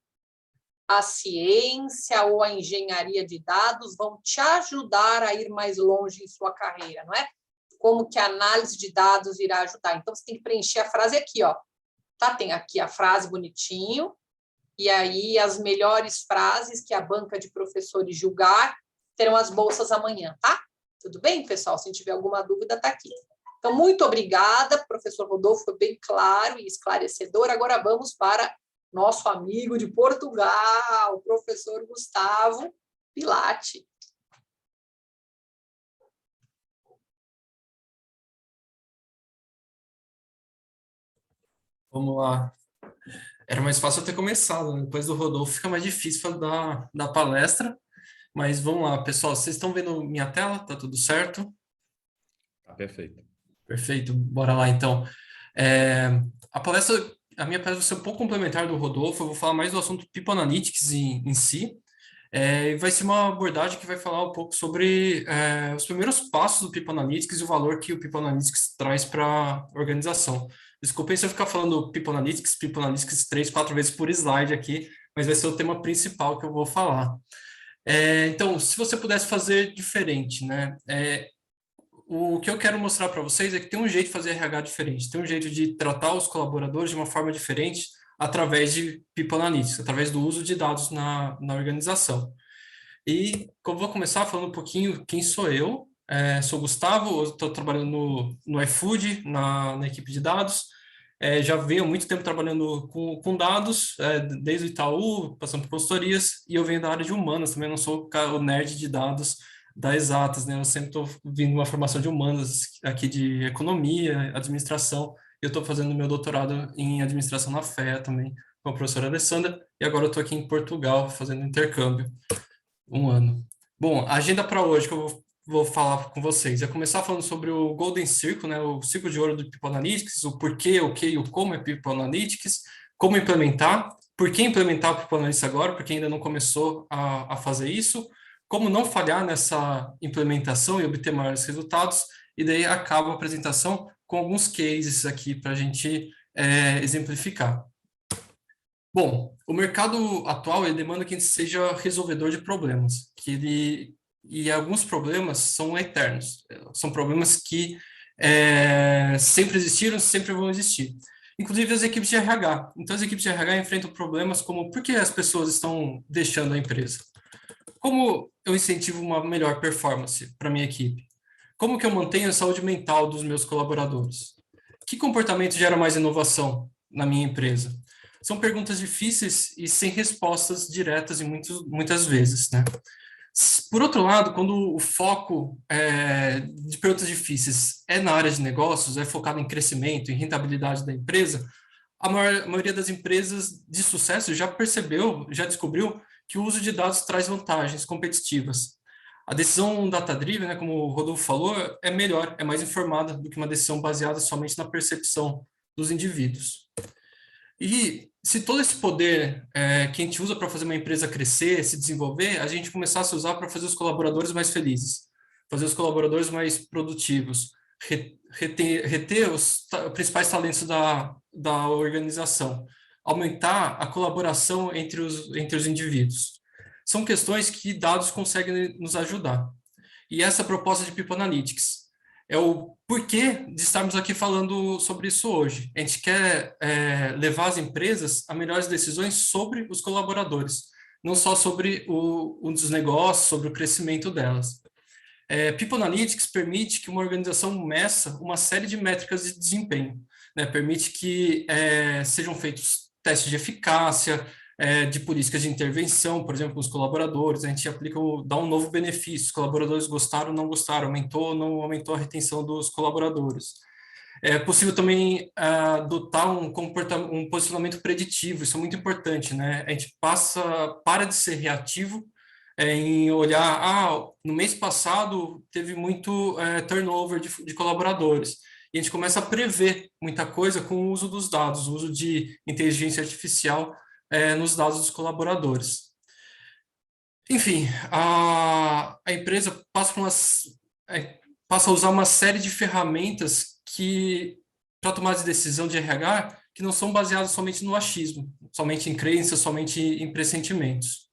a ciência ou a engenharia de dados vão te ajudar a ir mais longe em sua carreira, não é? Como que a análise de dados irá ajudar. Então, você tem que preencher a frase aqui, tá? Tem aqui a frase bonitinho, e aí as melhores frases que a banca de professores julgar terão as bolsas amanhã, tá? Tudo bem, pessoal? Se tiver alguma dúvida, tá aqui. Então, muito obrigada, professor Rodolfo, foi bem claro e esclarecedor. Agora vamos para nosso amigo de Portugal, o professor Gustavo Pilati. Vamos lá. Era mais fácil eu ter começado, né? Depois do Rodolfo fica mais difícil dar palestra, mas vamos lá, pessoal, vocês estão vendo minha tela? Tá tudo certo? Tá perfeito. Perfeito, bora lá então. A minha palestra vai ser um pouco complementar do Rodolfo, eu vou falar mais do assunto People Analytics em si, vai ser uma abordagem que vai falar um pouco sobre os primeiros passos do People Analytics e o valor que o People Analytics traz para a organização. Desculpem se eu ficar falando People Analytics 3, 4 vezes por slide aqui, mas vai ser o tema principal que eu vou falar. Então, se você pudesse fazer diferente, né? O que eu quero mostrar para vocês é que tem um jeito de fazer RH diferente, tem um jeito de tratar os colaboradores de uma forma diferente através de People Analytics, através do uso de dados na organização. E eu vou começar falando um pouquinho quem sou eu. Sou Gustavo, estou trabalhando no iFood, na equipe de dados. Já venho há muito tempo trabalhando com dados, desde o Itaú, passando por consultorias, e eu venho da área de humanas, também não sou o nerd de dados da exatas, né? Eu sempre estou vindo uma formação de humanas, aqui de economia, administração, e eu estou fazendo meu doutorado em administração na FEA também, com a professora Alessandra, e agora eu estou aqui em Portugal fazendo intercâmbio, um ano. Bom, a agenda para hoje que eu vou falar com vocês é começar falando sobre o Golden Circle, né, o ciclo de ouro do People Analytics, o porquê, o que e o como é People Analytics, como implementar, por que implementar o People Analytics agora, porque ainda não começou a fazer isso, como não falhar nessa implementação e obter maiores resultados, e daí acaba a apresentação com alguns cases aqui para a gente exemplificar. Bom, o mercado atual ele demanda que a gente seja resolvedor de problemas, e alguns problemas são eternos, são problemas que sempre existiram, sempre vão existir. Inclusive as equipes de RH. Então as equipes de RH enfrentam problemas como por que as pessoas estão deixando a empresa? Como eu incentivo uma melhor performance para minha equipe? Como que eu mantenho a saúde mental dos meus colaboradores? Que comportamento gera mais inovação na minha empresa? São perguntas difíceis e sem respostas diretas e muitas vezes, né? Por outro lado, quando o foco de perguntas difíceis é na área de negócios, é focado em crescimento, em rentabilidade da empresa, a maioria das empresas de sucesso já percebeu, já descobriu que o uso de dados traz vantagens competitivas. A decisão data-driven, né, como o Rodolfo falou, é melhor, é mais informada do que uma decisão baseada somente na percepção dos indivíduos. E se todo esse poder que a gente usa para fazer uma empresa crescer, se desenvolver, a gente começasse a usar para fazer os colaboradores mais felizes, fazer os colaboradores mais produtivos, reter os principais talentos da organização, aumentar a colaboração entre os indivíduos. São questões que dados conseguem nos ajudar. E essa proposta de People Analytics é o porquê de estarmos aqui falando sobre isso hoje. A gente quer levar as empresas a melhores decisões sobre os colaboradores, não só sobre os negócios, sobre o crescimento delas. People Analytics permite que uma organização meça uma série de métricas de desempenho, né? Permite que sejam feitos testes de eficácia, de políticas de intervenção, por exemplo, com os colaboradores, a gente dá um novo benefício, os colaboradores gostaram ou não gostaram, aumentou ou não aumentou a retenção dos colaboradores. É possível também adotar um posicionamento preditivo, isso é muito importante, né? A gente para de ser reativo em olhar, no mês passado teve muito turnover de colaboradores, e a gente começa a prever muita coisa com o uso dos dados, o uso de inteligência artificial nos dados dos colaboradores. Enfim, a empresa passa a usar uma série de ferramentas para tomar de decisão de RH que não são baseadas somente no achismo, somente em crenças, somente em pressentimentos.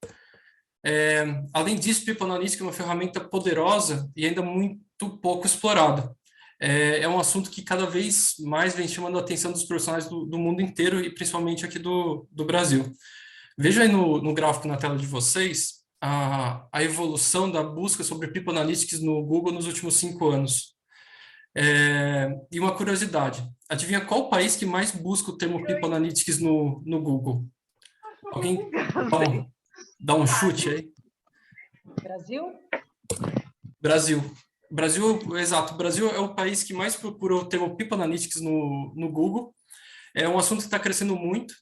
Além disso, People Analytics é uma ferramenta poderosa e ainda muito pouco explorada. É um assunto que cada vez mais vem chamando a atenção dos profissionais do mundo inteiro e principalmente aqui do Brasil. Veja aí no gráfico na tela de vocês a evolução da busca sobre People Analytics no Google nos últimos 5 anos. E uma curiosidade, adivinha qual o país que mais busca o termo People Analytics no Google? Alguém dá um chute aí? Brasil, exato. O Brasil é o país que mais procura o termo People Analytics no Google. É um assunto que está crescendo muito.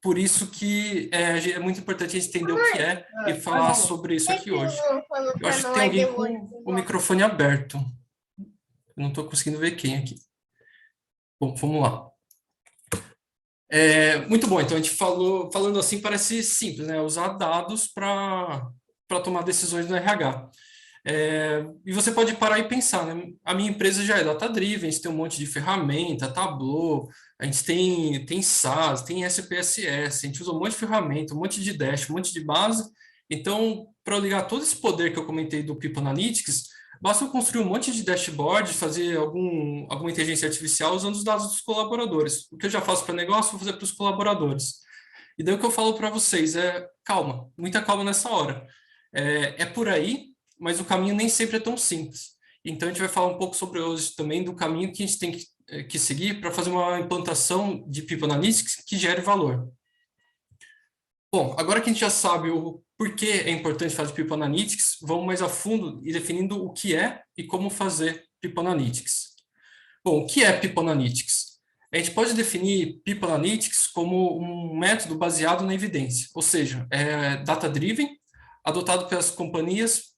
Por isso que é muito importante a gente entender o que é e falar sobre isso aqui hoje. Eu acho que tem alguém com o microfone aberto. Eu não estou conseguindo ver quem aqui. Bom, vamos lá. Muito bom. Então, a gente falando assim, parece simples, né? Usar dados para tomar decisões no RH. E você pode parar e pensar, né? A minha empresa já é data-driven, a gente tem um monte de ferramenta, Tableau, a gente tem SAS, tem SPSS, a gente usa um monte de ferramenta, um monte de dash, um monte de base. Então, para eu ligar todo esse poder que eu comentei do People Analytics, basta eu construir um monte de dashboard, fazer alguma inteligência artificial usando os dados dos colaboradores. O que eu já faço para negócio, vou fazer para os colaboradores. E daí o que eu falo para vocês é calma, muita calma nessa hora. É por aí, mas o caminho nem sempre é tão simples. Então, a gente vai falar um pouco sobre hoje também do caminho que a gente tem que seguir para fazer uma implantação de People Analytics que gere valor. Bom, agora que a gente já sabe o porquê é importante fazer People Analytics, vamos mais a fundo e definindo o que é e como fazer People Analytics. Bom, o que é People Analytics? A gente pode definir People Analytics como um método baseado na evidência, ou seja, é data-driven, adotado pelas companhias,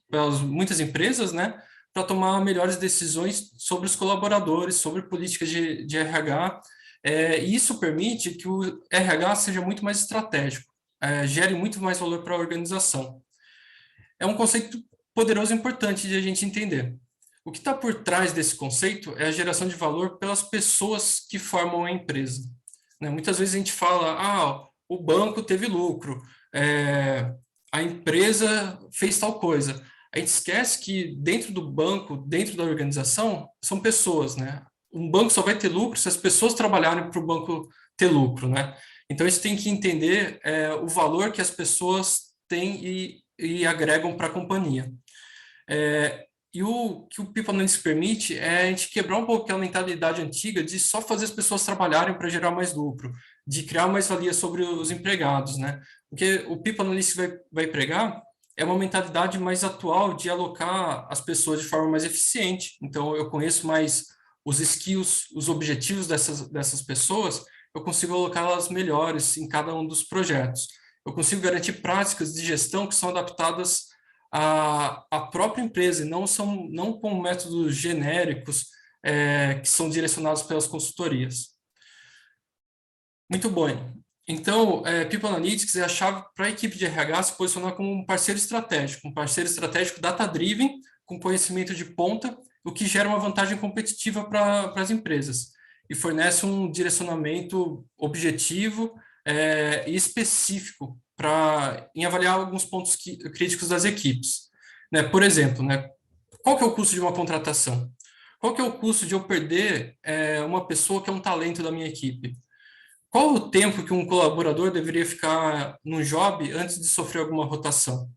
pelas muitas empresas, né, para tomar melhores decisões sobre os colaboradores, sobre políticas de RH, e isso permite que o RH seja muito mais estratégico, gere muito mais valor para a organização. É um conceito poderoso e importante de a gente entender. O que está por trás desse conceito é a geração de valor pelas pessoas que formam a empresa. Né? Muitas vezes a gente fala, o banco teve lucro, a empresa fez tal coisa. A gente esquece que dentro do banco, dentro da organização, são pessoas, né? Um banco só vai ter lucro se as pessoas trabalharem para o banco ter lucro, né? Então, a gente tem que entender o valor que as pessoas têm e agregam para a companhia. E o que o People Analytics permite é a gente quebrar um pouco aquela mentalidade antiga de só fazer as pessoas trabalharem para gerar mais lucro, de criar mais valia sobre os empregados, né? O que o People Analytics vai pregar é uma mentalidade mais atual de alocar as pessoas de forma mais eficiente. Então, eu conheço mais os skills, os objetivos dessas pessoas, eu consigo alocá-las melhores em cada um dos projetos. Eu consigo garantir práticas de gestão que são adaptadas à própria empresa, e não com métodos genéricos que são direcionados pelas consultorias. Muito bom. Então, People Analytics é a chave para a equipe de RH se posicionar como um parceiro estratégico data-driven, com conhecimento de ponta, o que gera uma vantagem competitiva para as empresas e fornece um direcionamento objetivo e específico em avaliar alguns pontos críticos das equipes. Né? Por exemplo, né, qual que é o custo de uma contratação? Qual que é o custo de eu perder uma pessoa que é um talento da minha equipe? Qual o tempo que um colaborador deveria ficar no job antes de sofrer alguma rotação?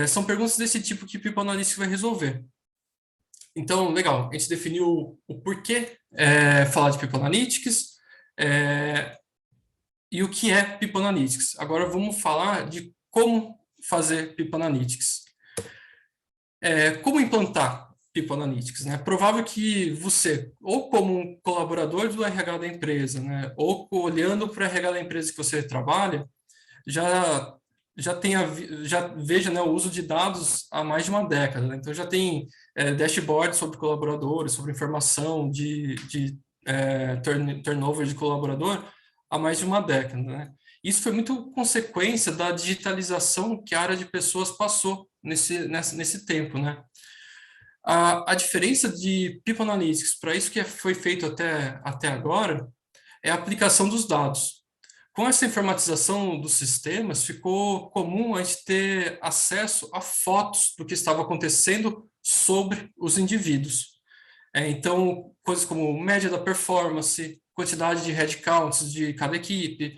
São perguntas desse tipo que o People Analytics vai resolver. Então, legal, a gente definiu o porquê falar de People Analytics e o que é People Analytics. Agora vamos falar de como fazer People Analytics. Como implantar People Analytics, né? É provável que você, ou como um colaborador do RH da empresa, né, ou olhando para o RH da empresa que você trabalha, já veja, né, o uso de dados há mais de uma década. Né? Então, já tem dashboard sobre colaboradores, sobre informação de turnover de colaborador há mais de uma década. Né? Isso foi muito consequência da digitalização que a área de pessoas passou nesse tempo. Né? A diferença de People Analytics para isso que foi feito até agora é a aplicação dos dados. Com essa informatização dos sistemas, ficou comum a gente ter acesso a fotos do que estava acontecendo sobre os indivíduos. Então, coisas como média da performance, quantidade de headcounts de cada equipe,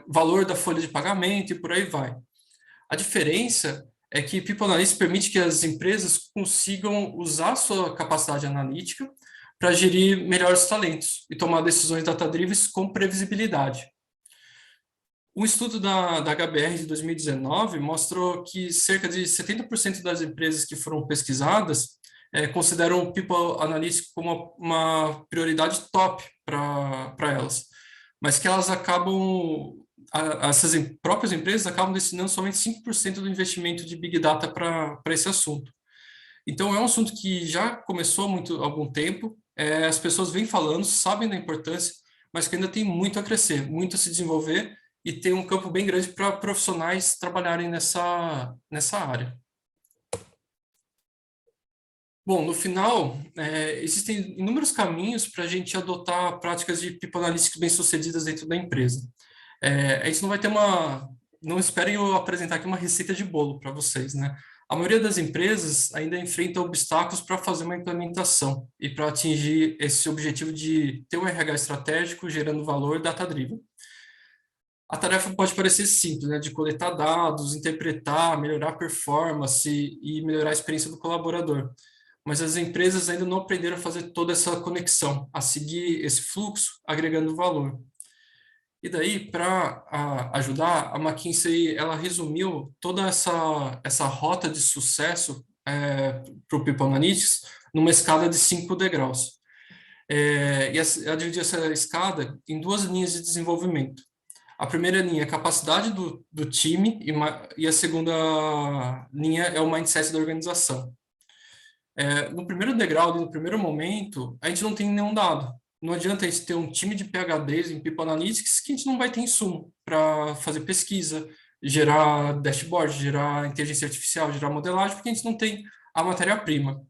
valor da folha de pagamento e por aí vai. A diferença é que People Analytics permite que as empresas consigam usar sua capacidade analítica para gerir melhores talentos e tomar decisões data-driven com previsibilidade. Um estudo da HBR de 2019 mostrou que cerca de 70% das empresas que foram pesquisadas consideram o People Analytics como uma prioridade top para elas, mas que elas essas próprias empresas acabam destinando somente 5% do investimento de Big Data para esse assunto. Então, é um assunto que já começou há algum tempo, as pessoas vêm falando, sabem da importância, mas que ainda tem muito a crescer, muito a se desenvolver, e tem um campo bem grande para profissionais trabalharem nessa área. Bom, no final, existem inúmeros caminhos para a gente adotar práticas de People Analytics bem-sucedidas dentro da empresa. A gente não vai ter não esperem eu apresentar aqui uma receita de bolo para vocês, né? A maioria das empresas ainda enfrenta obstáculos para fazer uma implementação e para atingir esse objetivo de ter um RH estratégico gerando valor data-driven. A tarefa pode parecer simples, né, de coletar dados, interpretar, melhorar a performance e melhorar a experiência do colaborador. Mas as empresas ainda não aprenderam a fazer toda essa conexão, a seguir esse fluxo, agregando valor. E daí, para ajudar, a McKinsey ela resumiu toda essa rota de sucesso para o People Analytics numa escada de 5 degraus. E ela dividiu essa escada em 2 linhas de desenvolvimento. A primeira linha é a capacidade do time e a segunda linha é o mindset da organização. No primeiro degrau, no primeiro momento, a gente não tem nenhum dado. Não adianta a gente ter um time de PhDs em People Analytics que a gente não vai ter insumo para fazer pesquisa, gerar dashboard, gerar inteligência artificial, gerar modelagem, porque a gente não tem a matéria-prima.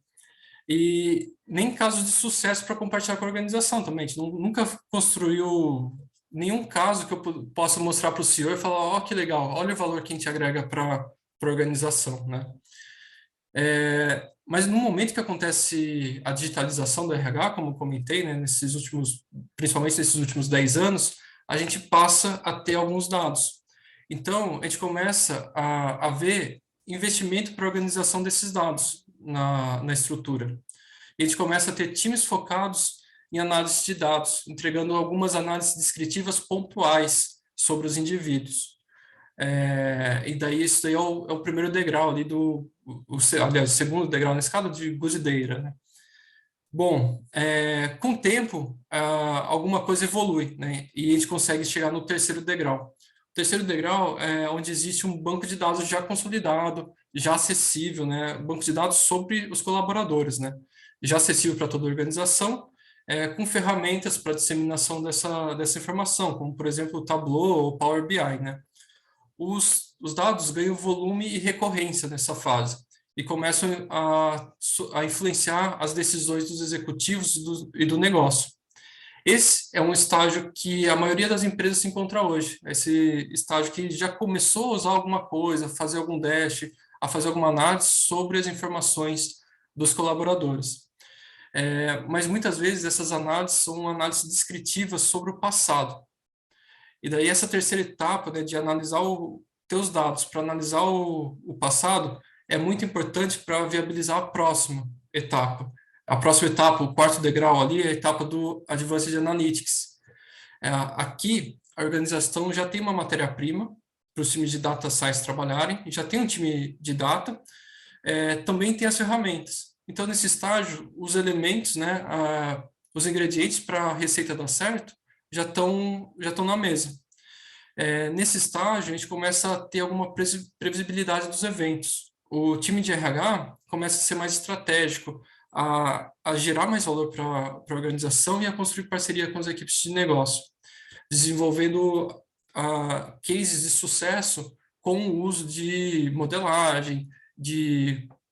E nem casos de sucesso para compartilhar com a organização também. A gente nunca construiu nenhum caso que eu possa mostrar para o CEO e falar, ó, que legal, olha o valor que a gente agrega para a organização, né? Mas no momento que acontece a digitalização do RH, como eu comentei, né, principalmente nesses últimos 10 anos, a gente passa a ter alguns dados. Então, a gente começa a ver investimento para a organização desses dados na estrutura. E a gente começa a ter times focados em análise de dados, entregando algumas análises descritivas pontuais sobre os indivíduos. E daí isso daí é o primeiro degrau ali aliás, o segundo degrau na escala de Guzdeira, né? Bom, com o tempo, alguma coisa evolui, né? E a gente consegue chegar no terceiro degrau. O terceiro degrau é onde existe um banco de dados já consolidado, já acessível, né? Um banco de dados sobre os colaboradores, né? Já acessível para toda a organização, com ferramentas para disseminação dessa informação, como, por exemplo, o Tableau ou Power BI, né? Os dados ganham volume e recorrência nessa fase e começam a influenciar as decisões dos executivos e do negócio. Esse é um estágio que a maioria das empresas se encontra hoje, esse estágio que já começou a usar alguma coisa, a fazer algum dash, a fazer alguma análise sobre as informações dos colaboradores. Mas muitas vezes essas análises são análises descritivas sobre o passado. E daí essa terceira etapa, né, de analisar os teus dados para analisar o passado é muito importante para viabilizar a próxima etapa. A próxima etapa, o quarto degrau ali, é a etapa do Advanced Analytics. Aqui, a organização já tem uma matéria-prima para os times de Data Science trabalharem, já tem um time de Data, também tem as ferramentas. Então, nesse estágio, os elementos, né, os ingredientes para a receita dar certo, já estão na mesa. Nesse estágio, a gente começa a ter alguma previsibilidade dos eventos. O time de RH começa a ser mais estratégico, a gerar mais valor para a organização e a construir parceria com as equipes de negócio, desenvolvendo cases de sucesso com o uso de modelagem,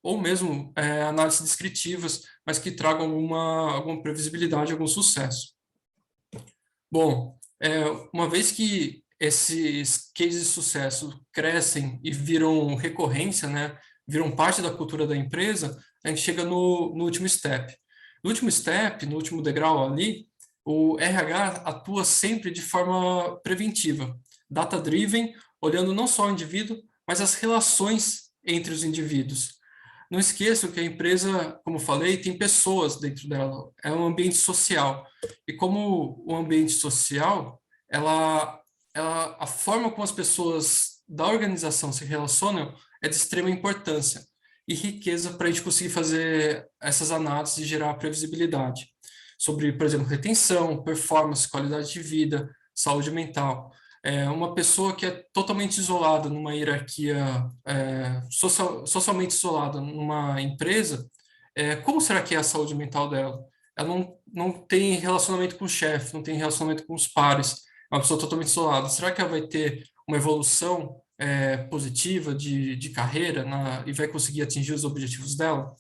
ou mesmo análises descritivas, mas que tragam alguma previsibilidade, algum sucesso. Bom, uma vez que esses cases de sucesso crescem e viram recorrência, né, viram parte da cultura da empresa, a gente chega no último step. No último step, no último degrau ali, o RH atua sempre de forma preventiva, data-driven, olhando não só o indivíduo, mas as relações entre os indivíduos. Não esqueçam que a empresa, como falei, tem pessoas dentro dela, é um ambiente social. E como o ambiente social, a forma como as pessoas da organização se relacionam é de extrema importância e riqueza para a gente conseguir fazer essas análises e gerar previsibilidade sobre, por exemplo, retenção, performance, qualidade de vida, saúde mental. Uma pessoa que é totalmente isolada numa hierarquia, socialmente isolada numa empresa, como será que é a saúde mental dela? Ela não tem relacionamento com o chefe, não tem relacionamento com os pares, é uma pessoa totalmente isolada. Será que ela vai ter uma evolução positiva de carreira e vai conseguir atingir os objetivos dela?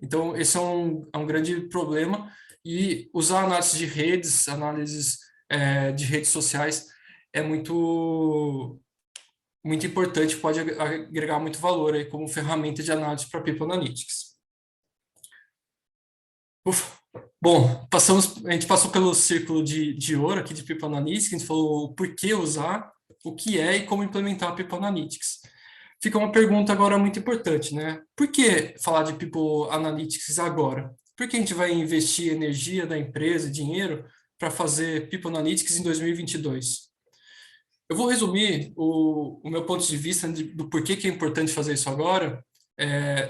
Então, esse é um grande problema, e usar análises de redes, análises de redes sociais é muito importante, pode agregar muito valor aí como ferramenta de análise para People Analytics. Bom, a gente passou pelo círculo de ouro aqui de People Analytics, a gente falou o porquê usar, o que é e como implementar a People Analytics. Fica uma pergunta agora muito importante, né? Por que falar de People Analytics agora? Por que a gente vai investir energia da empresa, dinheiro, para fazer People Analytics em 2022? Eu vou resumir o meu ponto de vista do porquê que é importante fazer isso agora,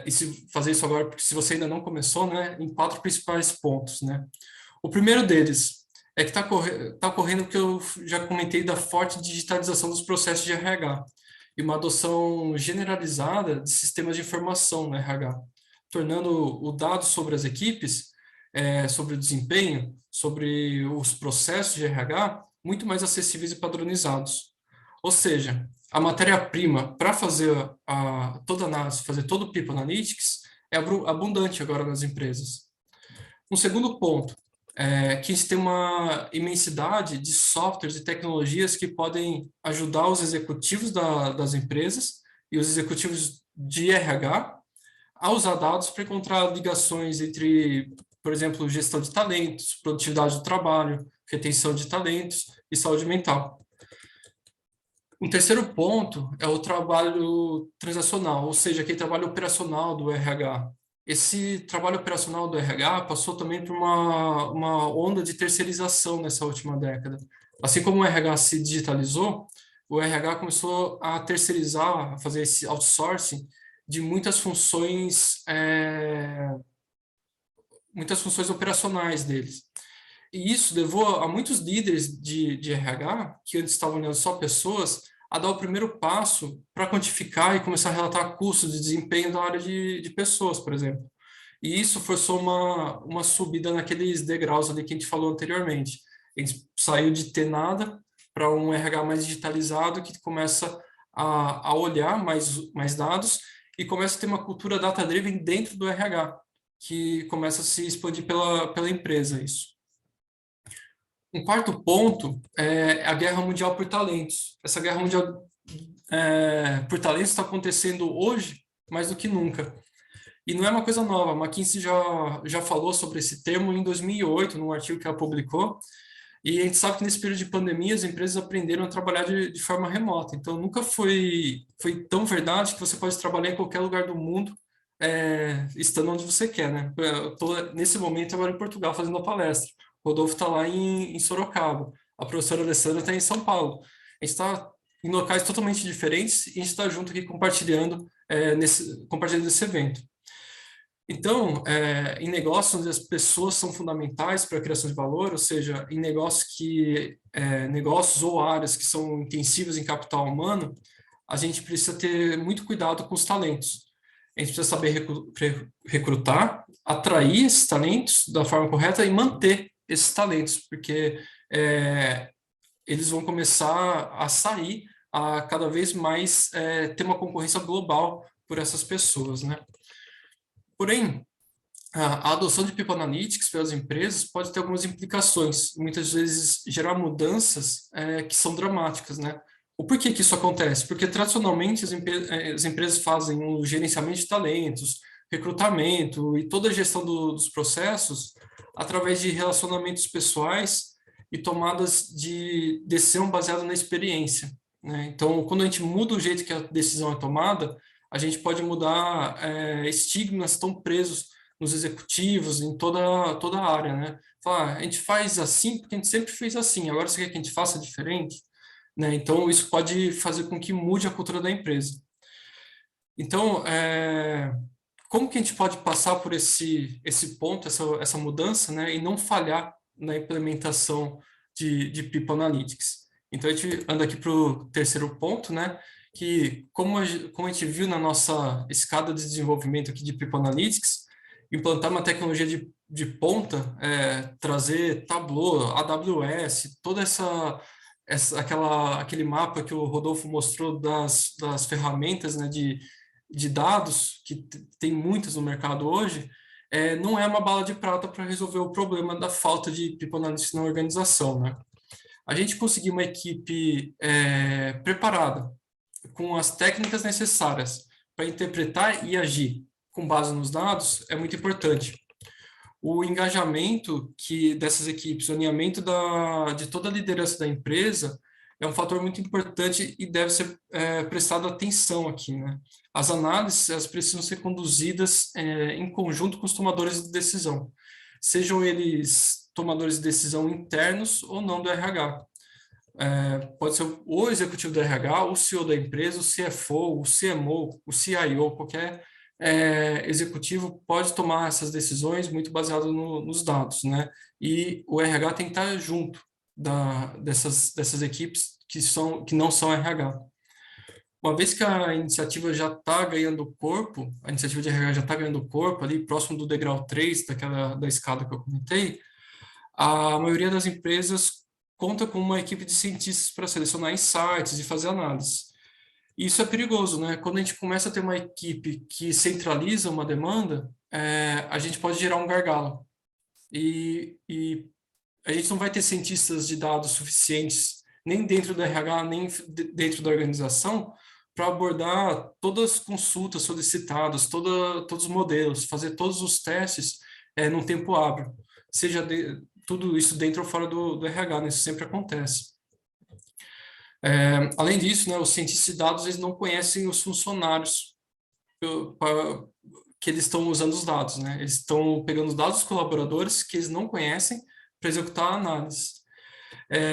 e se fazer isso agora, porque se você ainda não começou, né, em 4 principais pontos, né? O primeiro deles é que tá ocorrendo o que eu já comentei da forte digitalização dos processos de RH e uma adoção generalizada de sistemas de informação no RH, tornando o dado sobre as equipes, sobre o desempenho, sobre os processos de RH, muito mais acessíveis e padronizados. Ou seja, a matéria-prima para fazer toda a análise, fazer todo o People Analytics, é abundante agora nas empresas. Um segundo ponto é que a gente tem uma imensidade de softwares e tecnologias que podem ajudar os executivos das empresas e os executivos de RH a usar dados para encontrar ligações entre, por exemplo, gestão de talentos, produtividade do trabalho, retenção de talentos e saúde mental. Um terceiro ponto é o trabalho transacional, ou seja, aquele trabalho operacional do RH. Esse trabalho operacional do RH passou também por uma onda de terceirização nessa última década. Assim como o RH se digitalizou, o RH começou a terceirizar, a fazer esse outsourcing de muitas funções operacionais deles. E isso levou a muitos líderes de RH, que antes estavam olhando só pessoas, a dar o primeiro passo para quantificar e começar a relatar custos de desempenho da área de pessoas, por exemplo. E isso forçou uma subida naqueles degraus ali que a gente falou anteriormente. A gente saiu de ter nada para um RH mais digitalizado que começa a olhar mais dados e começa a ter uma cultura data-driven dentro do RH, que começa a se expandir pela empresa, isso. Um quarto ponto é a guerra mundial por talentos. Essa guerra mundial por talentos está acontecendo hoje mais do que nunca. E não é uma coisa nova. A McKinsey já falou sobre esse termo em 2008, num artigo que ela publicou. E a gente sabe que nesse período de pandemia as empresas aprenderam a trabalhar de forma remota. Então nunca foi tão verdade que você pode trabalhar em qualquer lugar do mundo, estando onde você quer, né? Eu estou nesse momento agora em Portugal fazendo a palestra. O Rodolfo está lá em Sorocaba. A professora Alessandra está em São Paulo. A gente está em locais totalmente diferentes e a gente está junto aqui compartilhando esse evento. Então, em negócios onde as pessoas são fundamentais para a criação de valor, ou seja, em negócios ou áreas que são intensivas em capital humano, a gente precisa ter muito cuidado com os talentos. A gente precisa saber recrutar, atrair esses talentos da forma correta e manter esses talentos, porque eles vão começar a sair, a cada vez mais ter uma concorrência global por essas pessoas, né? Porém, a adoção de People Analytics pelas empresas pode ter algumas implicações, muitas vezes gerar mudanças que são dramáticas, né? O porquê que isso acontece? Porque tradicionalmente as empresas fazem o gerenciamento de talentos, recrutamento e toda a gestão dos processos através de relacionamentos pessoais e tomadas de decisão baseada na experiência, né? Então, quando a gente muda o jeito que a decisão é tomada, a gente pode mudar estigmas que estão presos nos executivos, em toda a área, né? Falar, a gente faz assim porque a gente sempre fez assim, agora você quer que a gente faça diferente? Né? Então, isso pode fazer com que mude a cultura da empresa. Então, como que a gente pode passar por esse ponto, essa mudança, né? E não falhar na implementação de People Analytics? Então, a gente anda aqui para o terceiro ponto, né? Que, como a gente viu na nossa escada de desenvolvimento aqui de People Analytics, implantar uma tecnologia de ponta, trazer Tableau, AWS, toda aquele mapa que o Rodolfo mostrou das ferramentas, né, de dados, que tem muitas no mercado hoje, não é uma bala de prata para resolver o problema da falta de People Analytics na organização, né? A gente conseguir uma equipe preparada, com as técnicas necessárias para interpretar e agir com base nos dados é muito importante. O engajamento dessas equipes, o alinhamento de toda a liderança da empresa é um fator muito importante e deve ser prestado atenção aqui, né? As análises, elas precisam ser conduzidas em conjunto com os tomadores de decisão, sejam eles tomadores de decisão internos ou não do RH. Pode ser o executivo do RH, o CEO da empresa, o CFO, o CMO, o CIO, qualquer executivo pode tomar essas decisões muito baseado nos dados, né? E o RH tem que estar junto dessas equipes que não são RH. Uma vez que a iniciativa já está ganhando corpo, a iniciativa de RH já está ganhando corpo, ali próximo do degrau 3, da escada que eu comentei, a maioria das empresas conta com uma equipe de cientistas para selecionar insights e fazer análise. E isso é perigoso, né? Quando a gente começa a ter uma equipe que centraliza uma demanda, a gente pode gerar um gargalo. E a gente não vai ter cientistas de dados suficientes, nem dentro do RH, nem dentro da organização, para abordar todas as consultas solicitadas, todos os modelos, fazer todos os testes num tempo hábil. Seja tudo isso dentro ou fora do RH, né? Isso sempre acontece. Além disso, né, os cientistas de dados eles não conhecem os funcionários que eles estão usando os dados, né? Eles estão pegando os dados dos colaboradores que eles não conhecem para executar a análise.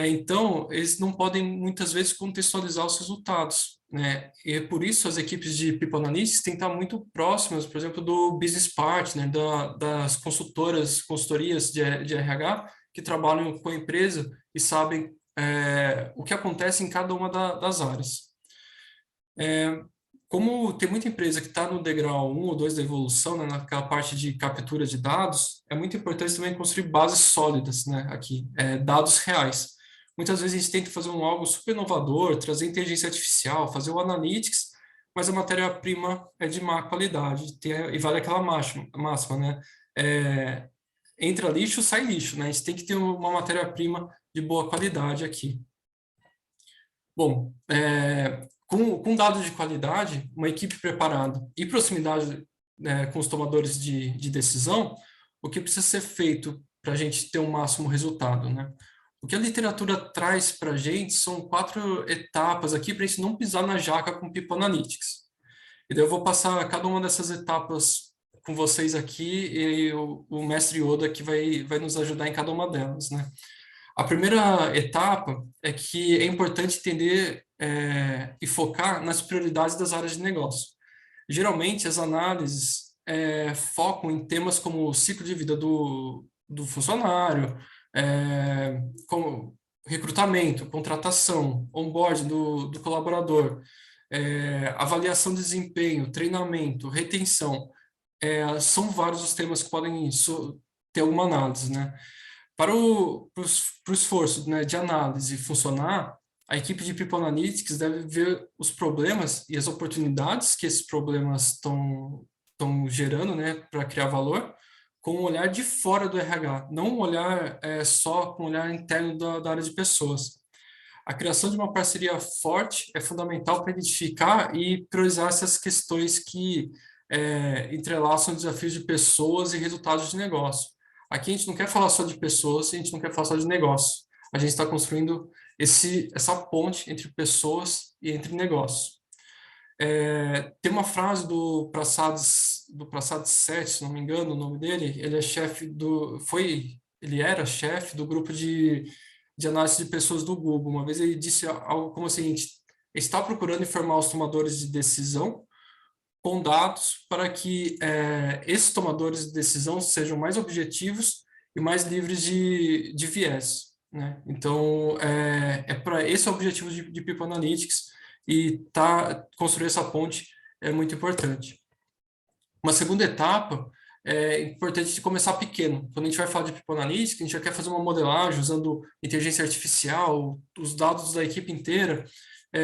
Então, eles não podem, muitas vezes, contextualizar os resultados, né? E por isso as equipes de People Analytics têm que estar muito próximas, por exemplo, do business partner, das consultorias de RH que trabalham com a empresa e sabem o que acontece em cada uma das áreas. Como tem muita empresa que está no degrau 1 ou 2 da evolução, né, naquela parte de captura de dados, é muito importante também construir bases sólidas, né, aqui, dados reais. Muitas vezes a gente tenta fazer algo super inovador, trazer inteligência artificial, fazer o analytics, mas a matéria-prima é de má qualidade, e vale aquela máxima, né? Entra lixo, sai lixo, né? A gente tem que ter uma matéria-prima de boa qualidade aqui. Bom, com dados de qualidade, uma equipe preparada e proximidade com os tomadores de decisão, o que precisa ser feito para a gente ter um máximo resultado, né? O que a literatura traz para a gente são 4 etapas aqui para a gente não pisar na jaca com People Analytics. E daí eu vou passar cada uma dessas etapas com vocês aqui e o mestre Yoda que vai nos ajudar em cada uma delas, né? A primeira etapa é que é importante entender e focar nas prioridades das áreas de negócio. Geralmente, as análises focam em temas como o ciclo de vida do funcionário, como recrutamento, contratação, onboarding do colaborador, avaliação de desempenho, treinamento, retenção. São vários os temas que podem ter alguma análise, né? Para o esforço, né, de análise funcionar, a equipe de People Analytics deve ver os problemas e as oportunidades que esses problemas estão gerando, né, para criar valor, com um olhar de fora do RH, não um olhar só com um olhar interno da área de pessoas. A criação de uma parceria forte é fundamental para identificar e priorizar essas questões que entrelaçam desafios de pessoas e resultados de negócio. Aqui a gente não quer falar só de pessoas, a gente não quer falar só de negócio. A gente está construindo essa ponte entre pessoas e entre negócios. Tem uma frase do Prasad Seth, se não me engano, o nome dele, ele era chefe do grupo de análise de pessoas do Google. Uma vez ele disse algo como o seguinte: está procurando informar os tomadores de decisão com dados para que esses tomadores de decisão sejam mais objetivos e mais livres de viés, né? Então, esse é o objetivo de People Analytics, e construir essa ponte é muito importante. Uma segunda etapa é importante de começar pequeno. Quando a gente vai falar de People Analytics, a gente já quer fazer uma modelagem usando inteligência artificial, os dados da equipe inteira.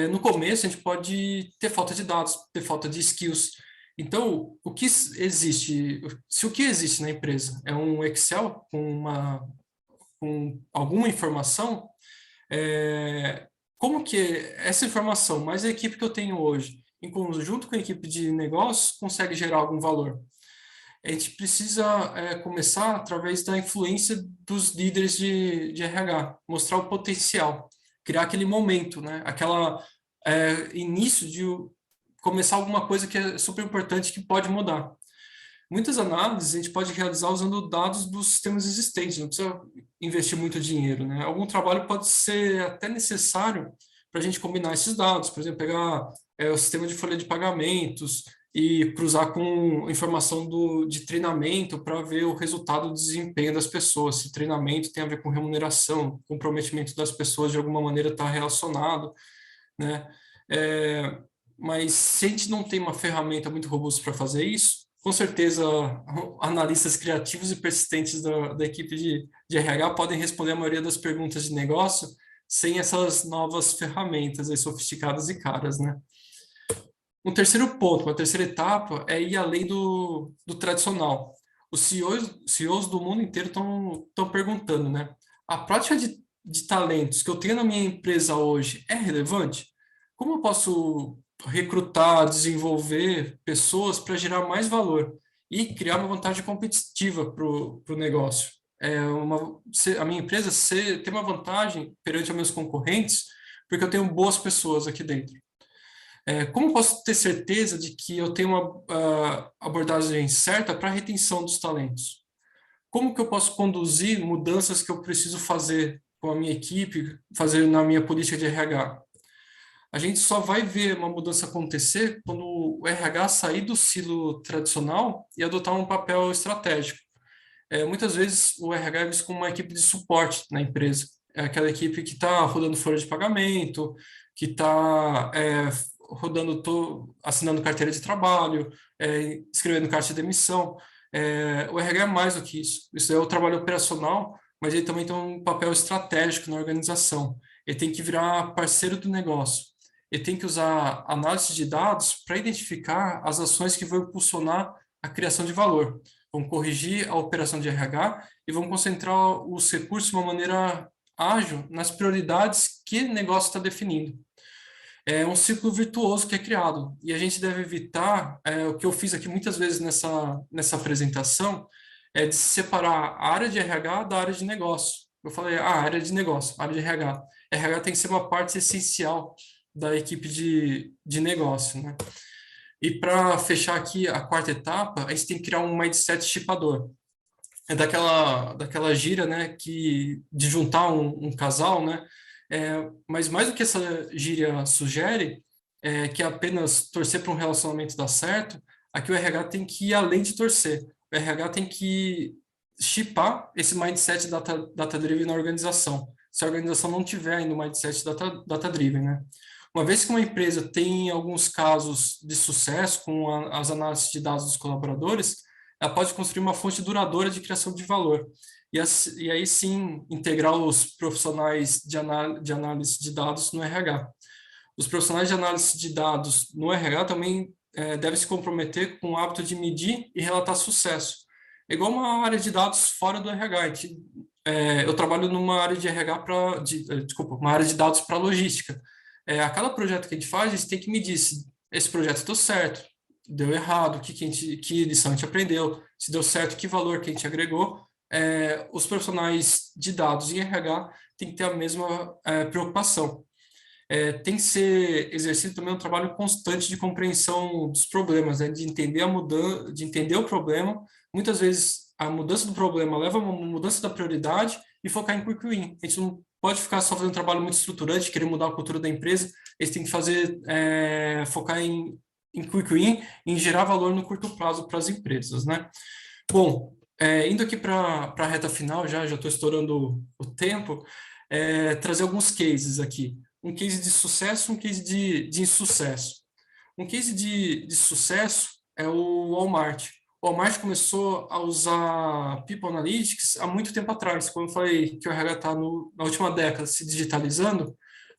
No começo, a gente pode ter falta de dados, ter falta de skills. Então, o que existe? Se o que existe na empresa é um Excel com alguma informação, como que essa informação, mais a equipe que eu tenho hoje, em conjunto com a equipe de negócios, consegue gerar algum valor? A gente precisa começar através da influência dos líderes de RH, mostrar o potencial. criar aquele momento, né? Aquela início de começar alguma coisa que é super importante que pode mudar. Muitas análises a gente pode realizar usando dados dos sistemas existentes, não precisa investir muito dinheiro, né? Algum trabalho pode ser até necessário para a gente combinar esses dados, por exemplo, pegar o sistema de folha de pagamentos e cruzar com informação de treinamento para ver o resultado do desempenho das pessoas. Se treinamento tem a ver com remuneração, comprometimento das pessoas de alguma maneira está relacionado, né? Mas se a gente não tem uma ferramenta muito robusta para fazer isso, com certeza analistas criativos e persistentes da equipe de RH podem responder a maioria das perguntas de negócio sem essas novas ferramentas aí, sofisticadas e caras, né? Um terceiro ponto, uma terceira etapa é ir além do tradicional. Os CEOs do mundo inteiro estão perguntando, né? A prática de talentos que eu tenho na minha empresa hoje é relevante? Como eu posso recrutar, desenvolver pessoas para gerar mais valor e criar uma vantagem competitiva para o negócio? A minha empresa tem uma vantagem perante os meus concorrentes porque eu tenho boas pessoas aqui dentro. Como posso ter certeza de que eu tenho uma abordagem certa para a retenção dos talentos? Como que eu posso conduzir mudanças que eu preciso fazer com a minha equipe, fazer na minha política de RH? A gente só vai ver uma mudança acontecer quando o RH sair do silo tradicional e adotar um papel estratégico. Muitas vezes o RH é visto como uma equipe de suporte na empresa. É aquela equipe que está rodando folha de pagamento, que está assinando carteira de trabalho, escrevendo carta de demissão. O RH é mais do que isso. Isso é o trabalho operacional, mas ele também tem um papel estratégico na organização. Ele tem que virar parceiro do negócio. Ele tem que usar análise de dados para identificar as ações que vão impulsionar a criação de valor. Vão corrigir a operação de RH e vão concentrar os recursos de uma maneira ágil nas prioridades que o negócio está definindo. É um ciclo virtuoso que é criado. E a gente deve evitar, o que eu fiz aqui muitas vezes nessa apresentação, de separar a área de RH da área de negócio. Eu falei, área de negócio, área de RH. RH tem que ser uma parte essencial da equipe de negócio, né? E para fechar aqui a quarta etapa, a gente tem que criar um mindset chipador. É daquela gíria, né, de juntar um casal, né? Mas mais do que essa gíria sugere, que é apenas torcer para um relacionamento dar certo, aqui o RH tem que ir além de torcer. O RH tem que chipar esse mindset data-driven na organização. Se a organização não tiver ainda o mindset data-driven, né? Uma vez que uma empresa tem alguns casos de sucesso com as análises de dados dos colaboradores, ela pode construir uma fonte duradoura de criação de valor. E aí sim, integrar os profissionais de análise de dados no RH. Os profissionais de análise de dados no RH também devem se comprometer com o hábito de medir e relatar sucesso. É igual uma área de dados fora do RH. Eu trabalho numa área de RH uma área de dados para logística. A cada projeto que a gente faz, a gente tem que medir se esse projeto deu certo, deu errado, que lição a gente aprendeu, se deu certo, que valor que a gente agregou. Os profissionais de dados em RH têm que ter a mesma preocupação. Tem que ser exercido também um trabalho constante de compreensão dos problemas, né? De entender o problema. Muitas vezes a mudança do problema leva a uma mudança da prioridade e focar em quick win. A gente não pode ficar só fazendo um trabalho muito estruturante, querer mudar a cultura da empresa. Eles têm que focar em quick win, em gerar valor no curto prazo para as empresas, né? Bom, indo aqui para a reta final, já estou estourando o tempo, trazer alguns cases aqui. Um case de sucesso, um case de insucesso. Um case de sucesso é o Walmart. O Walmart começou a usar People Analytics há muito tempo atrás. Quando eu falei que o RH está na última década se digitalizando,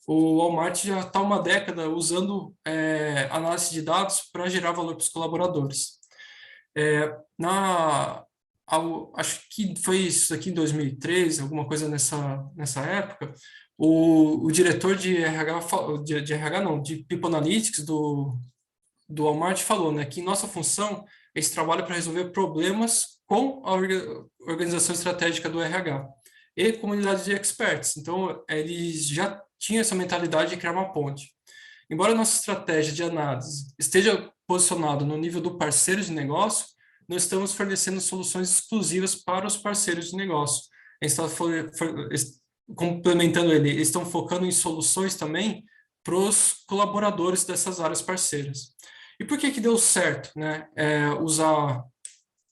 o Walmart já está uma década usando análise de dados para gerar valor para os colaboradores. Acho que foi isso aqui em 2013, alguma coisa nessa época, o diretor de People Analytics do Walmart falou, né, que nossa função é esse trabalho para resolver problemas com a organização estratégica do RH e comunidade de experts. Então, eles já tinha essa mentalidade de criar uma ponte. Embora a nossa estratégia de análise esteja posicionada no nível do parceiro de negócio, não estamos fornecendo soluções exclusivas para os parceiros de negócio. A gente está complementando ele, eles estão focando em soluções também para os colaboradores dessas áreas parceiras. E por que deu certo, né, usar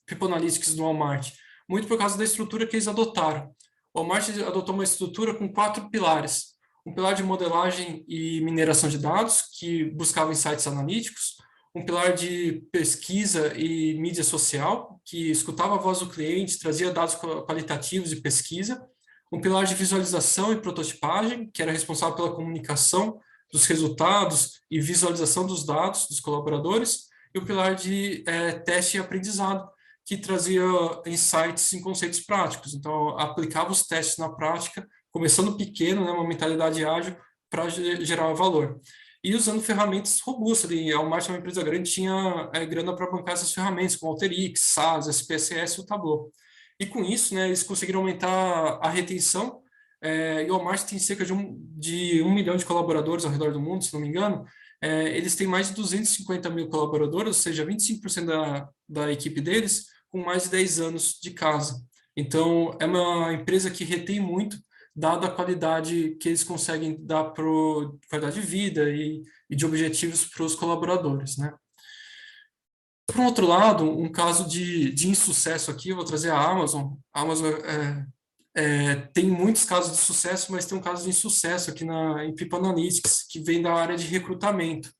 People Analytics no Walmart? Muito por causa da estrutura que eles adotaram. O Walmart adotou uma estrutura com 4 pilares. Um pilar de modelagem e mineração de dados, que buscava insights analíticos. Um pilar de pesquisa e mídia social, que escutava a voz do cliente, trazia dados qualitativos de pesquisa. Um pilar de visualização e prototipagem, que era responsável pela comunicação dos resultados e visualização dos dados dos colaboradores. E o pilar de teste e aprendizado, que trazia insights em conceitos práticos. Então, aplicava os testes na prática, começando pequeno, né, uma mentalidade ágil para gerar valor. E usando ferramentas robustas. A Walmart é uma empresa grande, tinha grana para bancar essas ferramentas, como Alteryx, SAS, SPSS e o Tableau. E com isso, né, eles conseguiram aumentar a retenção. E o Walmart tem cerca de 1 milhão de colaboradores ao redor do mundo, se não me engano. Eles têm mais de 250 mil colaboradores, ou seja, 25% da equipe deles, com mais de 10 anos de casa. Então, é uma empresa que retém muito, dada a qualidade que eles conseguem dar para qualidade de vida e de objetivos para os colaboradores, né? Por um outro lado, um caso de insucesso aqui, eu vou trazer a Amazon. A Amazon tem muitos casos de sucesso, mas tem um caso de insucesso aqui em People Analytics, que vem da área de recrutamento.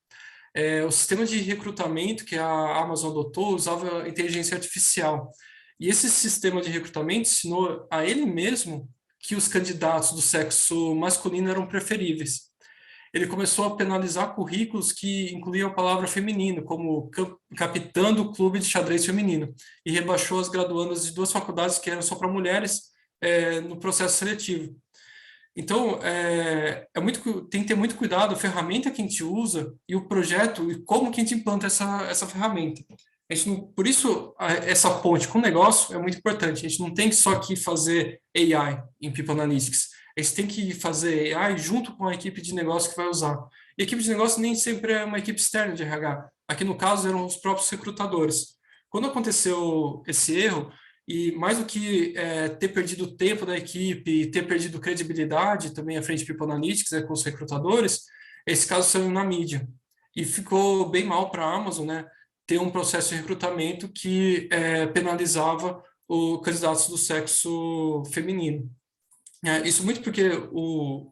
O sistema de recrutamento que a Amazon adotou usava inteligência artificial. E esse sistema de recrutamento ensinou a ele mesmo que os candidatos do sexo masculino eram preferíveis. Ele começou a penalizar currículos que incluíam a palavra feminino, como capitã do clube de xadrez feminino, e rebaixou as graduandas de 2 faculdades que eram só para mulheres no processo seletivo. Então, tem que ter muito cuidado a ferramenta que a gente usa e o projeto e como que a gente implanta essa ferramenta. Por isso, essa ponte com o negócio é muito importante. A gente não tem que só aqui fazer AI em People Analytics. A gente tem que fazer AI junto com a equipe de negócio que vai usar. E a equipe de negócio nem sempre é uma equipe externa de RH. Aqui, no caso, eram os próprios recrutadores. Quando aconteceu esse erro, e mais do que ter perdido o tempo da equipe, ter perdido credibilidade também à frente de People Analytics, com os recrutadores, esse caso saiu na mídia. E ficou bem mal para a Amazon, né, ter um processo de recrutamento que penalizava os candidatos do sexo feminino. Isso muito porque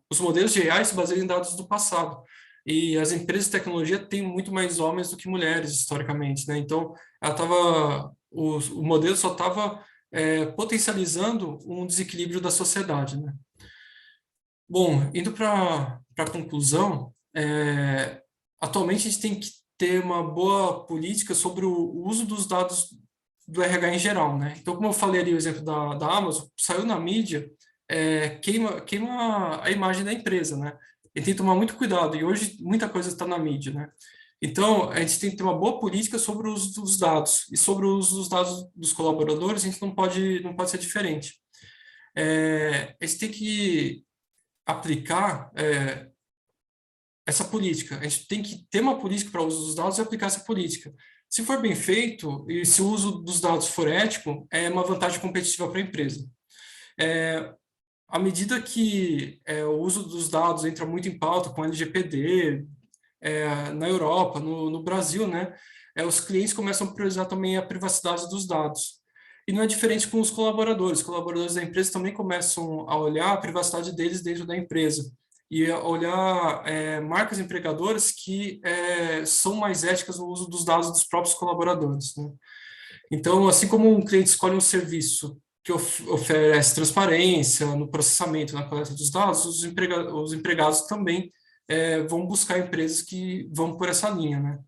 os modelos de AI se baseiam em dados do passado. E as empresas de tecnologia têm muito mais homens do que mulheres, historicamente, né? Então, o modelo só estava potencializando um desequilíbrio da sociedade, né? Bom, indo para a conclusão, atualmente a gente tem que ter uma boa política sobre o uso dos dados do RH em geral, né? Então, como eu falei ali o exemplo da Amazon, saiu na mídia, queima a imagem da empresa, né? E tem que tomar muito cuidado, e hoje muita coisa está na mídia, né? Então, a gente tem que ter uma boa política sobre o uso dos dados, e sobre o uso dos dados dos colaboradores, a gente não pode ser diferente. A gente tem que aplicar essa política, a gente tem que ter uma política para o uso dos dados e aplicar essa política. Se for bem feito, e se o uso dos dados for ético, é uma vantagem competitiva para a empresa. À medida que o uso dos dados entra muito em pauta com LGPD, na Europa, no Brasil, né, os clientes começam a priorizar também a privacidade dos dados. E não é diferente com os colaboradores. Os colaboradores da empresa também começam a olhar a privacidade deles dentro da empresa e a olhar marcas empregadoras que são mais éticas no uso dos dados dos próprios colaboradores, né? Então, assim como um cliente escolhe um serviço que oferece transparência no processamento, na coleta dos dados, os empregados também vão buscar empresas que vão por essa linha, né?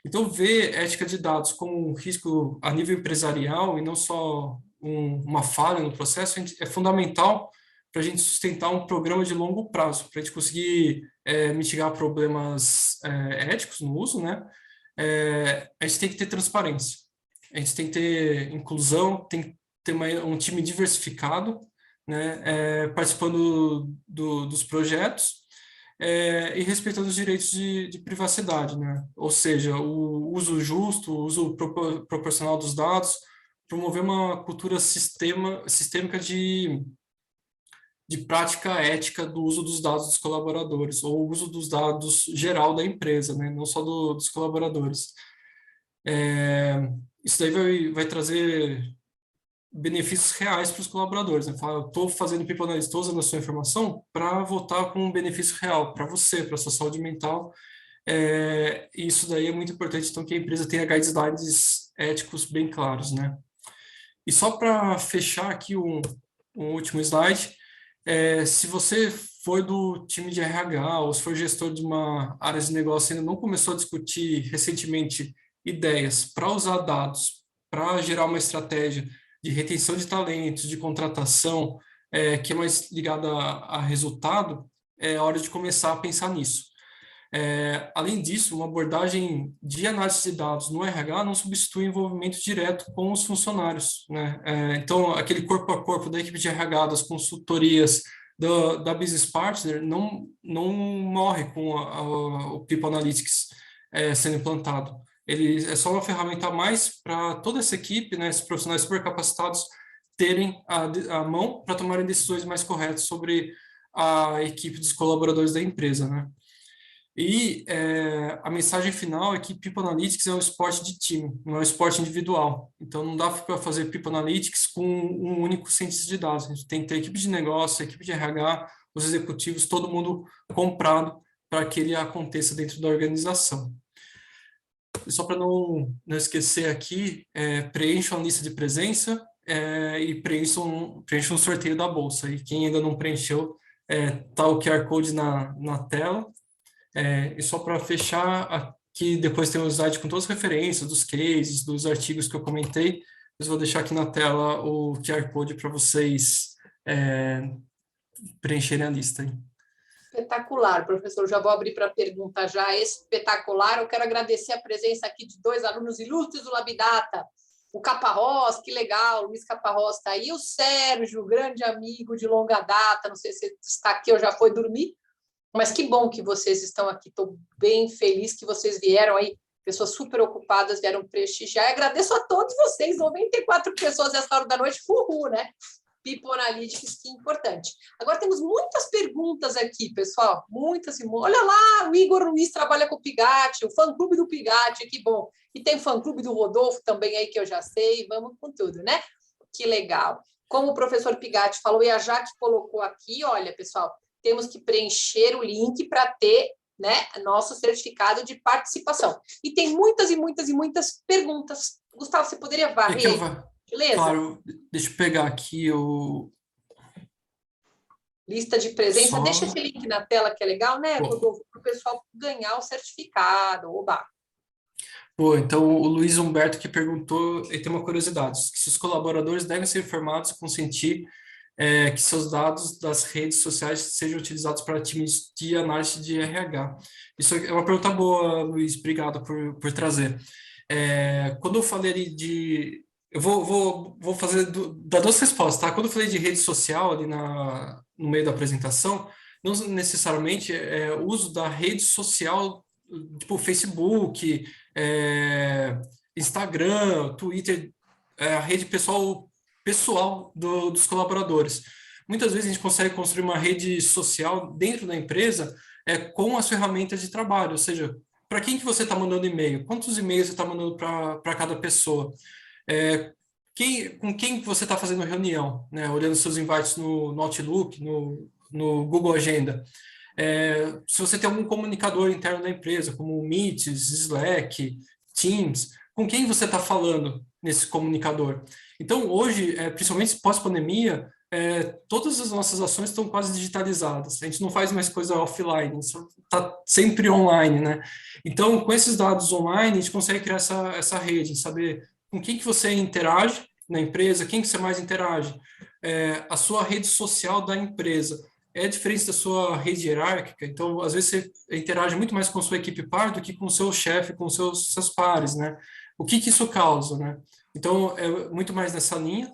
Então, ver ética de dados como um risco a nível empresarial e não só uma falha no processo é fundamental para a gente sustentar um programa de longo prazo, para a gente conseguir mitigar problemas éticos no uso, né? A gente tem que ter transparência, a gente tem que ter inclusão, tem que ter um time diversificado, né, participando dos projetos, e respeitando os direitos de privacidade, né? Ou seja, o uso justo, o uso proporcional dos dados, promover uma cultura sistêmica de prática ética do uso dos dados dos colaboradores, ou o uso dos dados geral da empresa, né? Não só dos colaboradores. Isso daí vai trazer benefícios reais para os colaboradores, né? Fala, eu estou fazendo people analytics, estou usando a sua informação para votar com um benefício real para você, para a sua saúde mental. E isso daí é muito importante, então, que a empresa tenha guidelines éticos bem claros, né? E só para fechar aqui um último slide, se você for do time de RH ou se for gestor de uma área de negócio e ainda não começou a discutir recentemente ideias para usar dados, para gerar uma estratégia de retenção de talentos, de contratação, que é mais ligada a resultado, é hora de começar a pensar nisso. Além disso, uma abordagem de análise de dados no RH não substitui o envolvimento direto com os funcionários, né? Então, aquele corpo a corpo da equipe de RH, das consultorias, da Business Partner, não morre com o People Analytics sendo implantado. Ele é só uma ferramenta a mais para toda essa equipe, né, esses profissionais super capacitados, terem a mão para tomarem decisões mais corretas sobre a equipe dos colaboradores da empresa, né? E a mensagem final é que People Analytics é um esporte de time, não é um esporte individual. Então, não dá para fazer People Analytics com um único cientista de dados. A gente tem que ter equipe de negócio, equipe de RH, os executivos, todo mundo comprado para que ele aconteça dentro da organização. E só para não esquecer aqui, preencham a lista de presença e preencham um sorteio da bolsa. E quem ainda não preencheu, está o QR Code na tela. E só para fechar, aqui depois tem um slide com todas as referências dos cases, dos artigos que eu comentei. Eu vou deixar aqui na tela o QR Code para vocês preencherem a lista. Espetacular, professor. Já vou abrir para pergunta já. Espetacular. Eu quero agradecer a presença aqui de 2 alunos ilustres do Labdata. O Caparrós, que legal, o Luiz Caparrós está aí. O Sérgio, grande amigo de longa data. Não sei se está aqui ou já foi dormir. Mas que bom que vocês estão aqui, estou bem feliz que vocês vieram aí, pessoas super ocupadas vieram prestigiar. E agradeço a todos vocês, 94 pessoas essa hora da noite, né? People Analytics, que importante. Agora temos muitas perguntas aqui, pessoal, muitas e muitas. Olha lá, o Igor Luiz trabalha com o Pigatti, o fã-clube do Pigatti, que bom. E tem fã-clube do Rodolfo também aí, que eu já sei, vamos com tudo, né? Que legal. Como o professor Pigatti falou, e a Jaque colocou aqui, olha, pessoal, temos que preencher o link para ter, né, nosso certificado de participação. E tem muitas e muitas e muitas perguntas. Gustavo, você poderia varrer aí? Beleza? Claro, deixa eu pegar aqui o... Lista de presença. Deixa esse link na tela, que é legal, né, Rodolfo? Para o pessoal ganhar o certificado. Oba! Então, o Luiz Humberto que perguntou, ele tem uma curiosidade, que se os colaboradores devem ser informados e consentir que seus dados das redes sociais sejam utilizados para times de análise de RH. Isso é uma pergunta boa, Luiz, obrigado por trazer. Quando eu falei de... Eu vou dar 2 respostas, tá? Quando eu falei de rede social ali no meio da apresentação, não necessariamente o uso da rede social, tipo Facebook, Instagram, Twitter, a rede pessoal dos colaboradores. Muitas vezes a gente consegue construir uma rede social dentro da empresa com as ferramentas de trabalho, ou seja, para quem que você está mandando e-mail? Quantos e-mails você está mandando para cada pessoa? Com quem você está fazendo reunião? Né? Olhando seus invites no Outlook, no Google Agenda. Se você tem algum comunicador interno da empresa, como Meet, Slack, Teams, com quem você está falando nesse comunicador? Então, hoje, principalmente pós-pandemia, todas as nossas ações estão quase digitalizadas. A gente não faz mais coisa offline, está sempre online, né? Então, com esses dados online, a gente consegue criar essa rede, saber com quem que você interage na empresa, quem que você mais interage, a sua rede social da empresa. É diferente da sua rede hierárquica, então, às vezes, você interage muito mais com a sua equipe par do que com o seu chefe, com os seus pares, né? O que isso causa, né? Então, é muito mais nessa linha,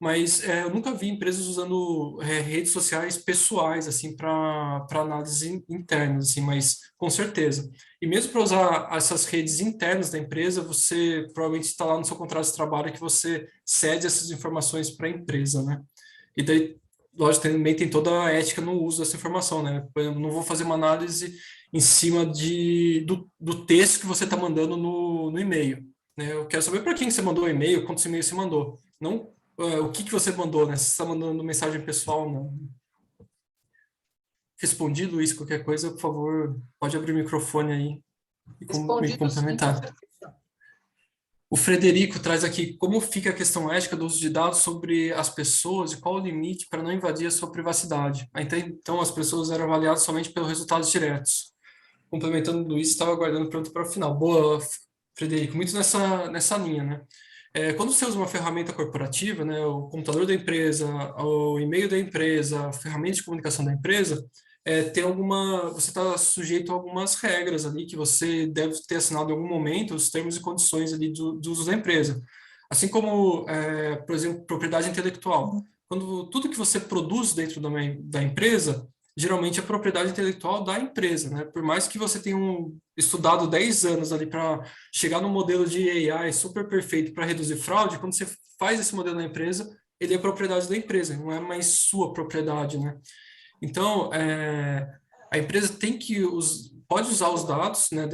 mas eu nunca vi empresas usando redes sociais pessoais assim para análise internas, assim, mas com certeza. E mesmo para usar essas redes internas da empresa, você provavelmente está lá no seu contrato de trabalho que você cede essas informações para a empresa, né? E daí, lógico, também tem toda a ética no uso dessa informação, né? Por exemplo, não vou fazer uma análise em cima do texto que você está mandando no e-mail, né? Eu quero saber para quem você mandou o e-mail, quantos e-mails você mandou, não o que você mandou, né? Se você está mandando mensagem pessoal, não. Respondi, Luiz, qualquer coisa, por favor, pode abrir o microfone aí e me Respondido sim, com complementar. certeza. O Frederico traz aqui como fica a questão ética do uso de dados sobre as pessoas e qual o limite para não invadir a sua privacidade. Então, as pessoas eram avaliadas somente pelos resultados diretos. Complementando o Luiz, estava aguardando pergunta para o final. Boa, Frederico, muito nessa linha, né? Quando você usa uma ferramenta corporativa, né, o computador da empresa, o e-mail da empresa, a ferramenta de comunicação da empresa, você está sujeito a algumas regras ali que você deve ter assinado em algum momento, os termos e condições ali do uso da empresa. Assim como, por exemplo, propriedade intelectual. Quando tudo que você produz dentro da empresa, geralmente é propriedade intelectual da empresa, né? Por mais que você tenha estudado 10 anos ali para chegar num modelo de AI super perfeito para reduzir fraude, quando você faz esse modelo na empresa, ele é propriedade da empresa, não é mais sua propriedade, né? Então, a empresa pode usar os dados, né,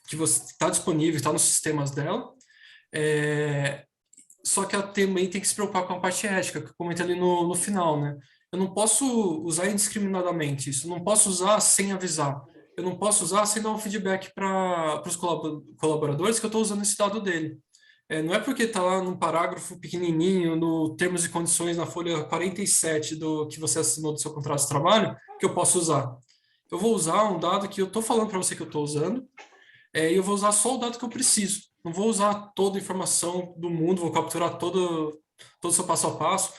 que você está disponível, está nos sistemas dela, só que ela também tem que se preocupar com a parte ética, que eu comentei ali no final, né? Eu não posso usar indiscriminadamente isso, eu não posso usar sem avisar, eu não posso usar sem dar um feedback para os colaboradores que eu estou usando esse dado dele. Não é porque está lá num parágrafo pequenininho, no termos e condições, na folha 47 do que você assinou do seu contrato de trabalho, que eu posso usar. Eu vou usar um dado que eu estou falando para você que eu estou usando, e eu vou usar só o dado que eu preciso. Não vou usar toda a informação do mundo, vou capturar todo o seu passo a passo.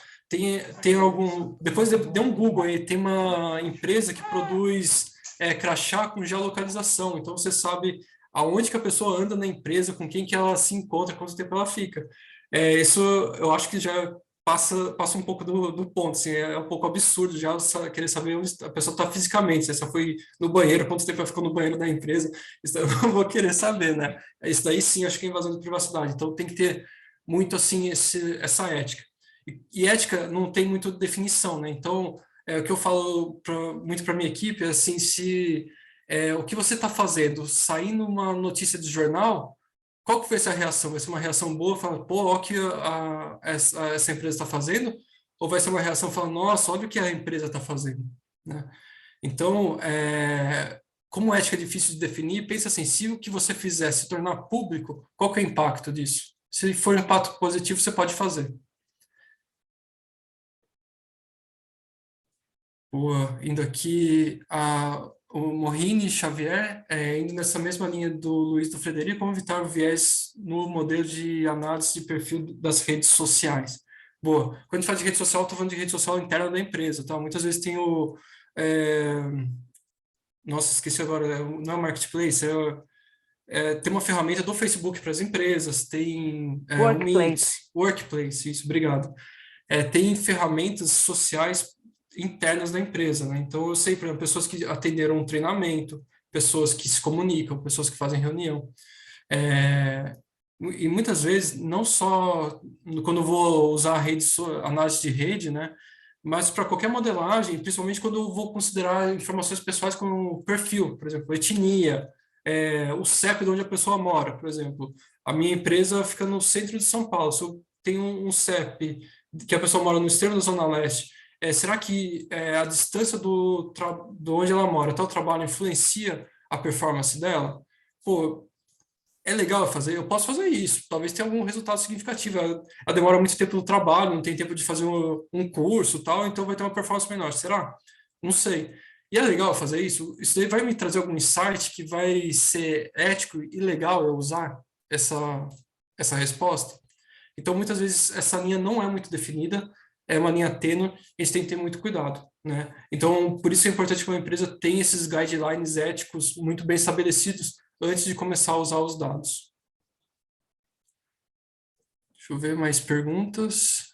Tem algum... Depois dê um Google aí, tem uma empresa que produz crachá com geolocalização. Então, você sabe aonde que a pessoa anda na empresa, com quem que ela se encontra, quanto tempo ela fica. Isso eu acho que já passa um pouco do ponto, assim, é um pouco absurdo já querer saber onde a pessoa está fisicamente, se ela foi no banheiro, quanto tempo ela ficou no banheiro da empresa, isso eu não vou querer saber, né? Isso daí sim, acho que é invasão de privacidade, então tem que ter muito, assim, essa ética. E ética não tem muito definição, né? Então, o que eu falo muito para minha equipe é assim, se o que você está fazendo, saindo uma notícia do jornal, qual que foi essa reação? Vai ser uma reação boa, falando, pô, olha o que essa empresa está fazendo? Ou vai ser uma reação falando, nossa, olha o que a empresa está fazendo, né? Então, como ética é difícil de definir, pensa assim, se o que você fizer se tornar público, qual que é o impacto disso? Se for impacto positivo, você pode fazer. Indo aqui, o Morrini Xavier, indo nessa mesma linha do Luiz do Frederico, como evitar o viés no modelo de análise de perfil das redes sociais. Boa. Quando a gente fala de rede social, estou falando de rede social interna da empresa, tá? Muitas vezes tem nossa, esqueci agora, não é o Marketplace, tem uma ferramenta do Facebook para as empresas, tem Workplace, isso, obrigado. Tem ferramentas sociais internas da empresa, né? Então, eu sei, por exemplo, pessoas que atenderam um treinamento, pessoas que se comunicam, pessoas que fazem reunião. E muitas vezes, não só quando eu vou usar análise de rede, né? Mas para qualquer modelagem, principalmente quando eu vou considerar informações pessoais como perfil, por exemplo, etnia, o CEP de onde a pessoa mora, por exemplo. A minha empresa fica no centro de São Paulo. Se eu tenho um CEP que a pessoa mora no extremo da Zona Leste, será que a distância do onde ela mora até o trabalho influencia a performance dela? Pô, é legal fazer? Eu posso fazer isso. Talvez tenha algum resultado significativo. Ela demora muito tempo no trabalho, não tem tempo de fazer um curso e tal, então vai ter uma performance menor. Será? Não sei. E é legal fazer isso? Isso daí vai me trazer algum insight que vai ser ético e legal eu usar essa resposta? Então, muitas vezes, essa linha não é muito definida, é uma linha tênue, a gente tem que ter muito cuidado, né? Então, por isso é importante que uma empresa tenha esses guidelines éticos muito bem estabelecidos antes de começar a usar os dados. Deixa eu ver mais perguntas.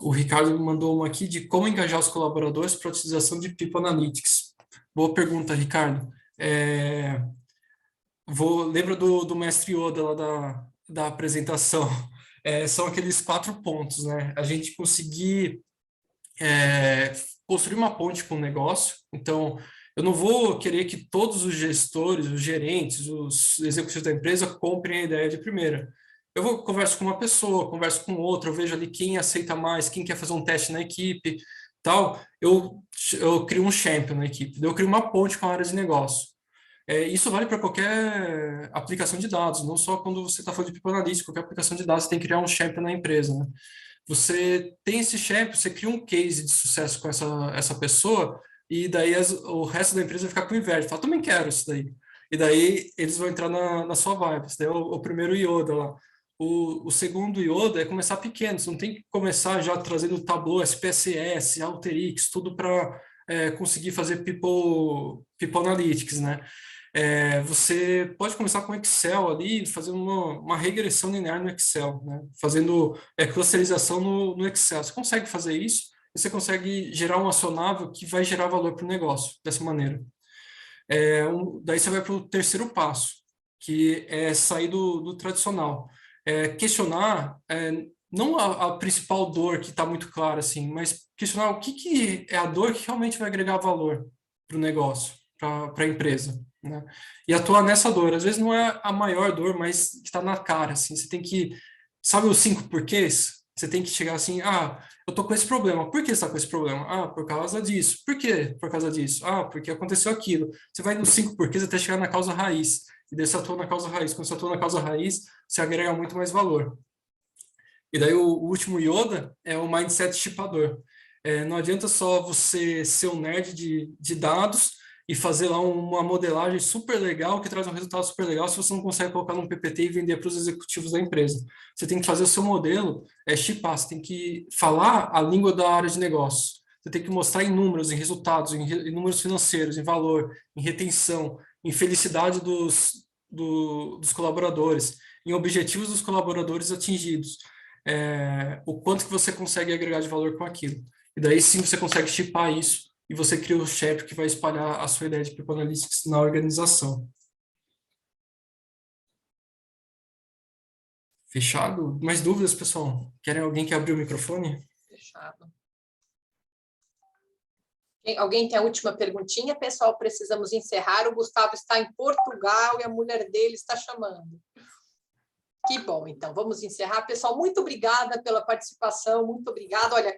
O Ricardo mandou uma aqui de como engajar os colaboradores para a utilização de People Analytics. Boa pergunta, Ricardo. Lembra do mestre Yoda lá da apresentação? São aqueles 4 pontos, né? A gente conseguir construir uma ponte com o negócio. Então, eu não vou querer que todos os gestores, os gerentes, os executivos da empresa comprem a ideia de primeira. Eu vou converso com uma pessoa, converso com outra, eu vejo ali quem aceita mais, quem quer fazer um teste na equipe, tal. Eu crio um champion na equipe, eu crio uma ponte com a área de negócio. Isso vale para qualquer aplicação de dados, não só quando você está falando de People Analytics, qualquer aplicação de dados você tem que criar um champion na empresa, né? Você tem esse champion, você cria um case de sucesso com essa pessoa, e daí o resto da empresa vai ficar com inveja, fala, também quero isso daí. E daí eles vão entrar na sua vibe. Esse daí é o primeiro Yoda lá. O segundo Yoda é começar pequeno, você não tem que começar já trazendo Tableau, SPSS, Alteryx, tudo para conseguir fazer People Analytics, né? Você pode começar com Excel ali, fazendo uma regressão linear no Excel, né? Fazendo clusterização no Excel. Você consegue fazer isso e você consegue gerar um acionável que vai gerar valor para o negócio, dessa maneira. Daí você vai para o terceiro passo, que é sair do tradicional. Questionar, não a principal dor que está muito clara, assim, mas questionar o que é a dor que realmente vai agregar valor para o negócio, para a empresa, né? E atuar nessa dor. Às vezes não é a maior dor, mas que está na cara, assim. Você tem que... Sabe os 5 porquês? Você tem que chegar assim, eu tô com esse problema. Por que você está com esse problema? Por causa disso. Por quê por causa disso? Porque aconteceu aquilo. Você vai nos 5 porquês até chegar na causa raiz. E daí você atua na causa raiz. Quando você atua na causa raiz, você agrega muito mais valor. E daí o último Yoda é o mindset chipador. Não adianta só você ser um nerd de dados e fazer lá uma modelagem super legal que traz um resultado super legal se você não consegue colocar num PPT e vender para os executivos da empresa. Você tem que fazer o seu modelo chipar, você tem que falar a língua da área de negócio. Você tem que mostrar em números, em resultados, em números financeiros, em valor, em retenção, em felicidade dos colaboradores, em objetivos dos colaboradores atingidos. O quanto que você consegue agregar de valor com aquilo. E daí sim você consegue chipar isso e você cria o champion que vai espalhar a sua ideia de People Analytics na organização. Fechado? Mais dúvidas, pessoal? Alguém quer abrir o microfone? Fechado. Alguém tem a última perguntinha? Pessoal, precisamos encerrar. O Gustavo está em Portugal e a mulher dele está chamando. Que bom, então, vamos encerrar. Pessoal, muito obrigada pela participação, muito obrigada. Olha,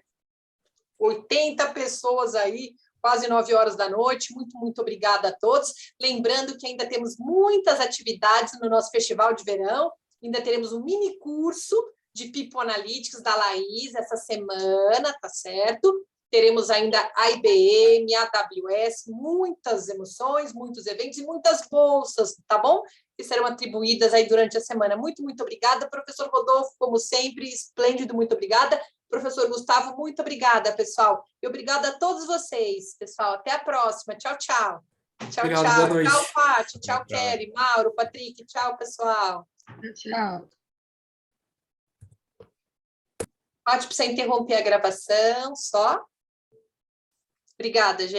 80 pessoas aí, quase 9 horas da noite. Muito, muito obrigada a todos. Lembrando que ainda temos muitas atividades no nosso festival de verão. Ainda teremos um mini curso de People Analytics da Laís essa semana, tá certo? Teremos ainda a IBM, a AWS, muitas emoções, muitos eventos e muitas bolsas, tá bom? Que serão atribuídas aí durante a semana. Muito, muito obrigada. Professor Rodolfo, como sempre, esplêndido, muito obrigada. Professor Gustavo, muito obrigada, pessoal. E obrigada a todos vocês, pessoal. Até a próxima. Tchau, tchau. Tchau, Obrigado, tchau. boa noite. Tchau, Paty. Tchau, Tchau. Kelly, Mauro, Patrick. Tchau, pessoal. Tchau. Paty, precisa interromper a gravação, só. Obrigada, gente.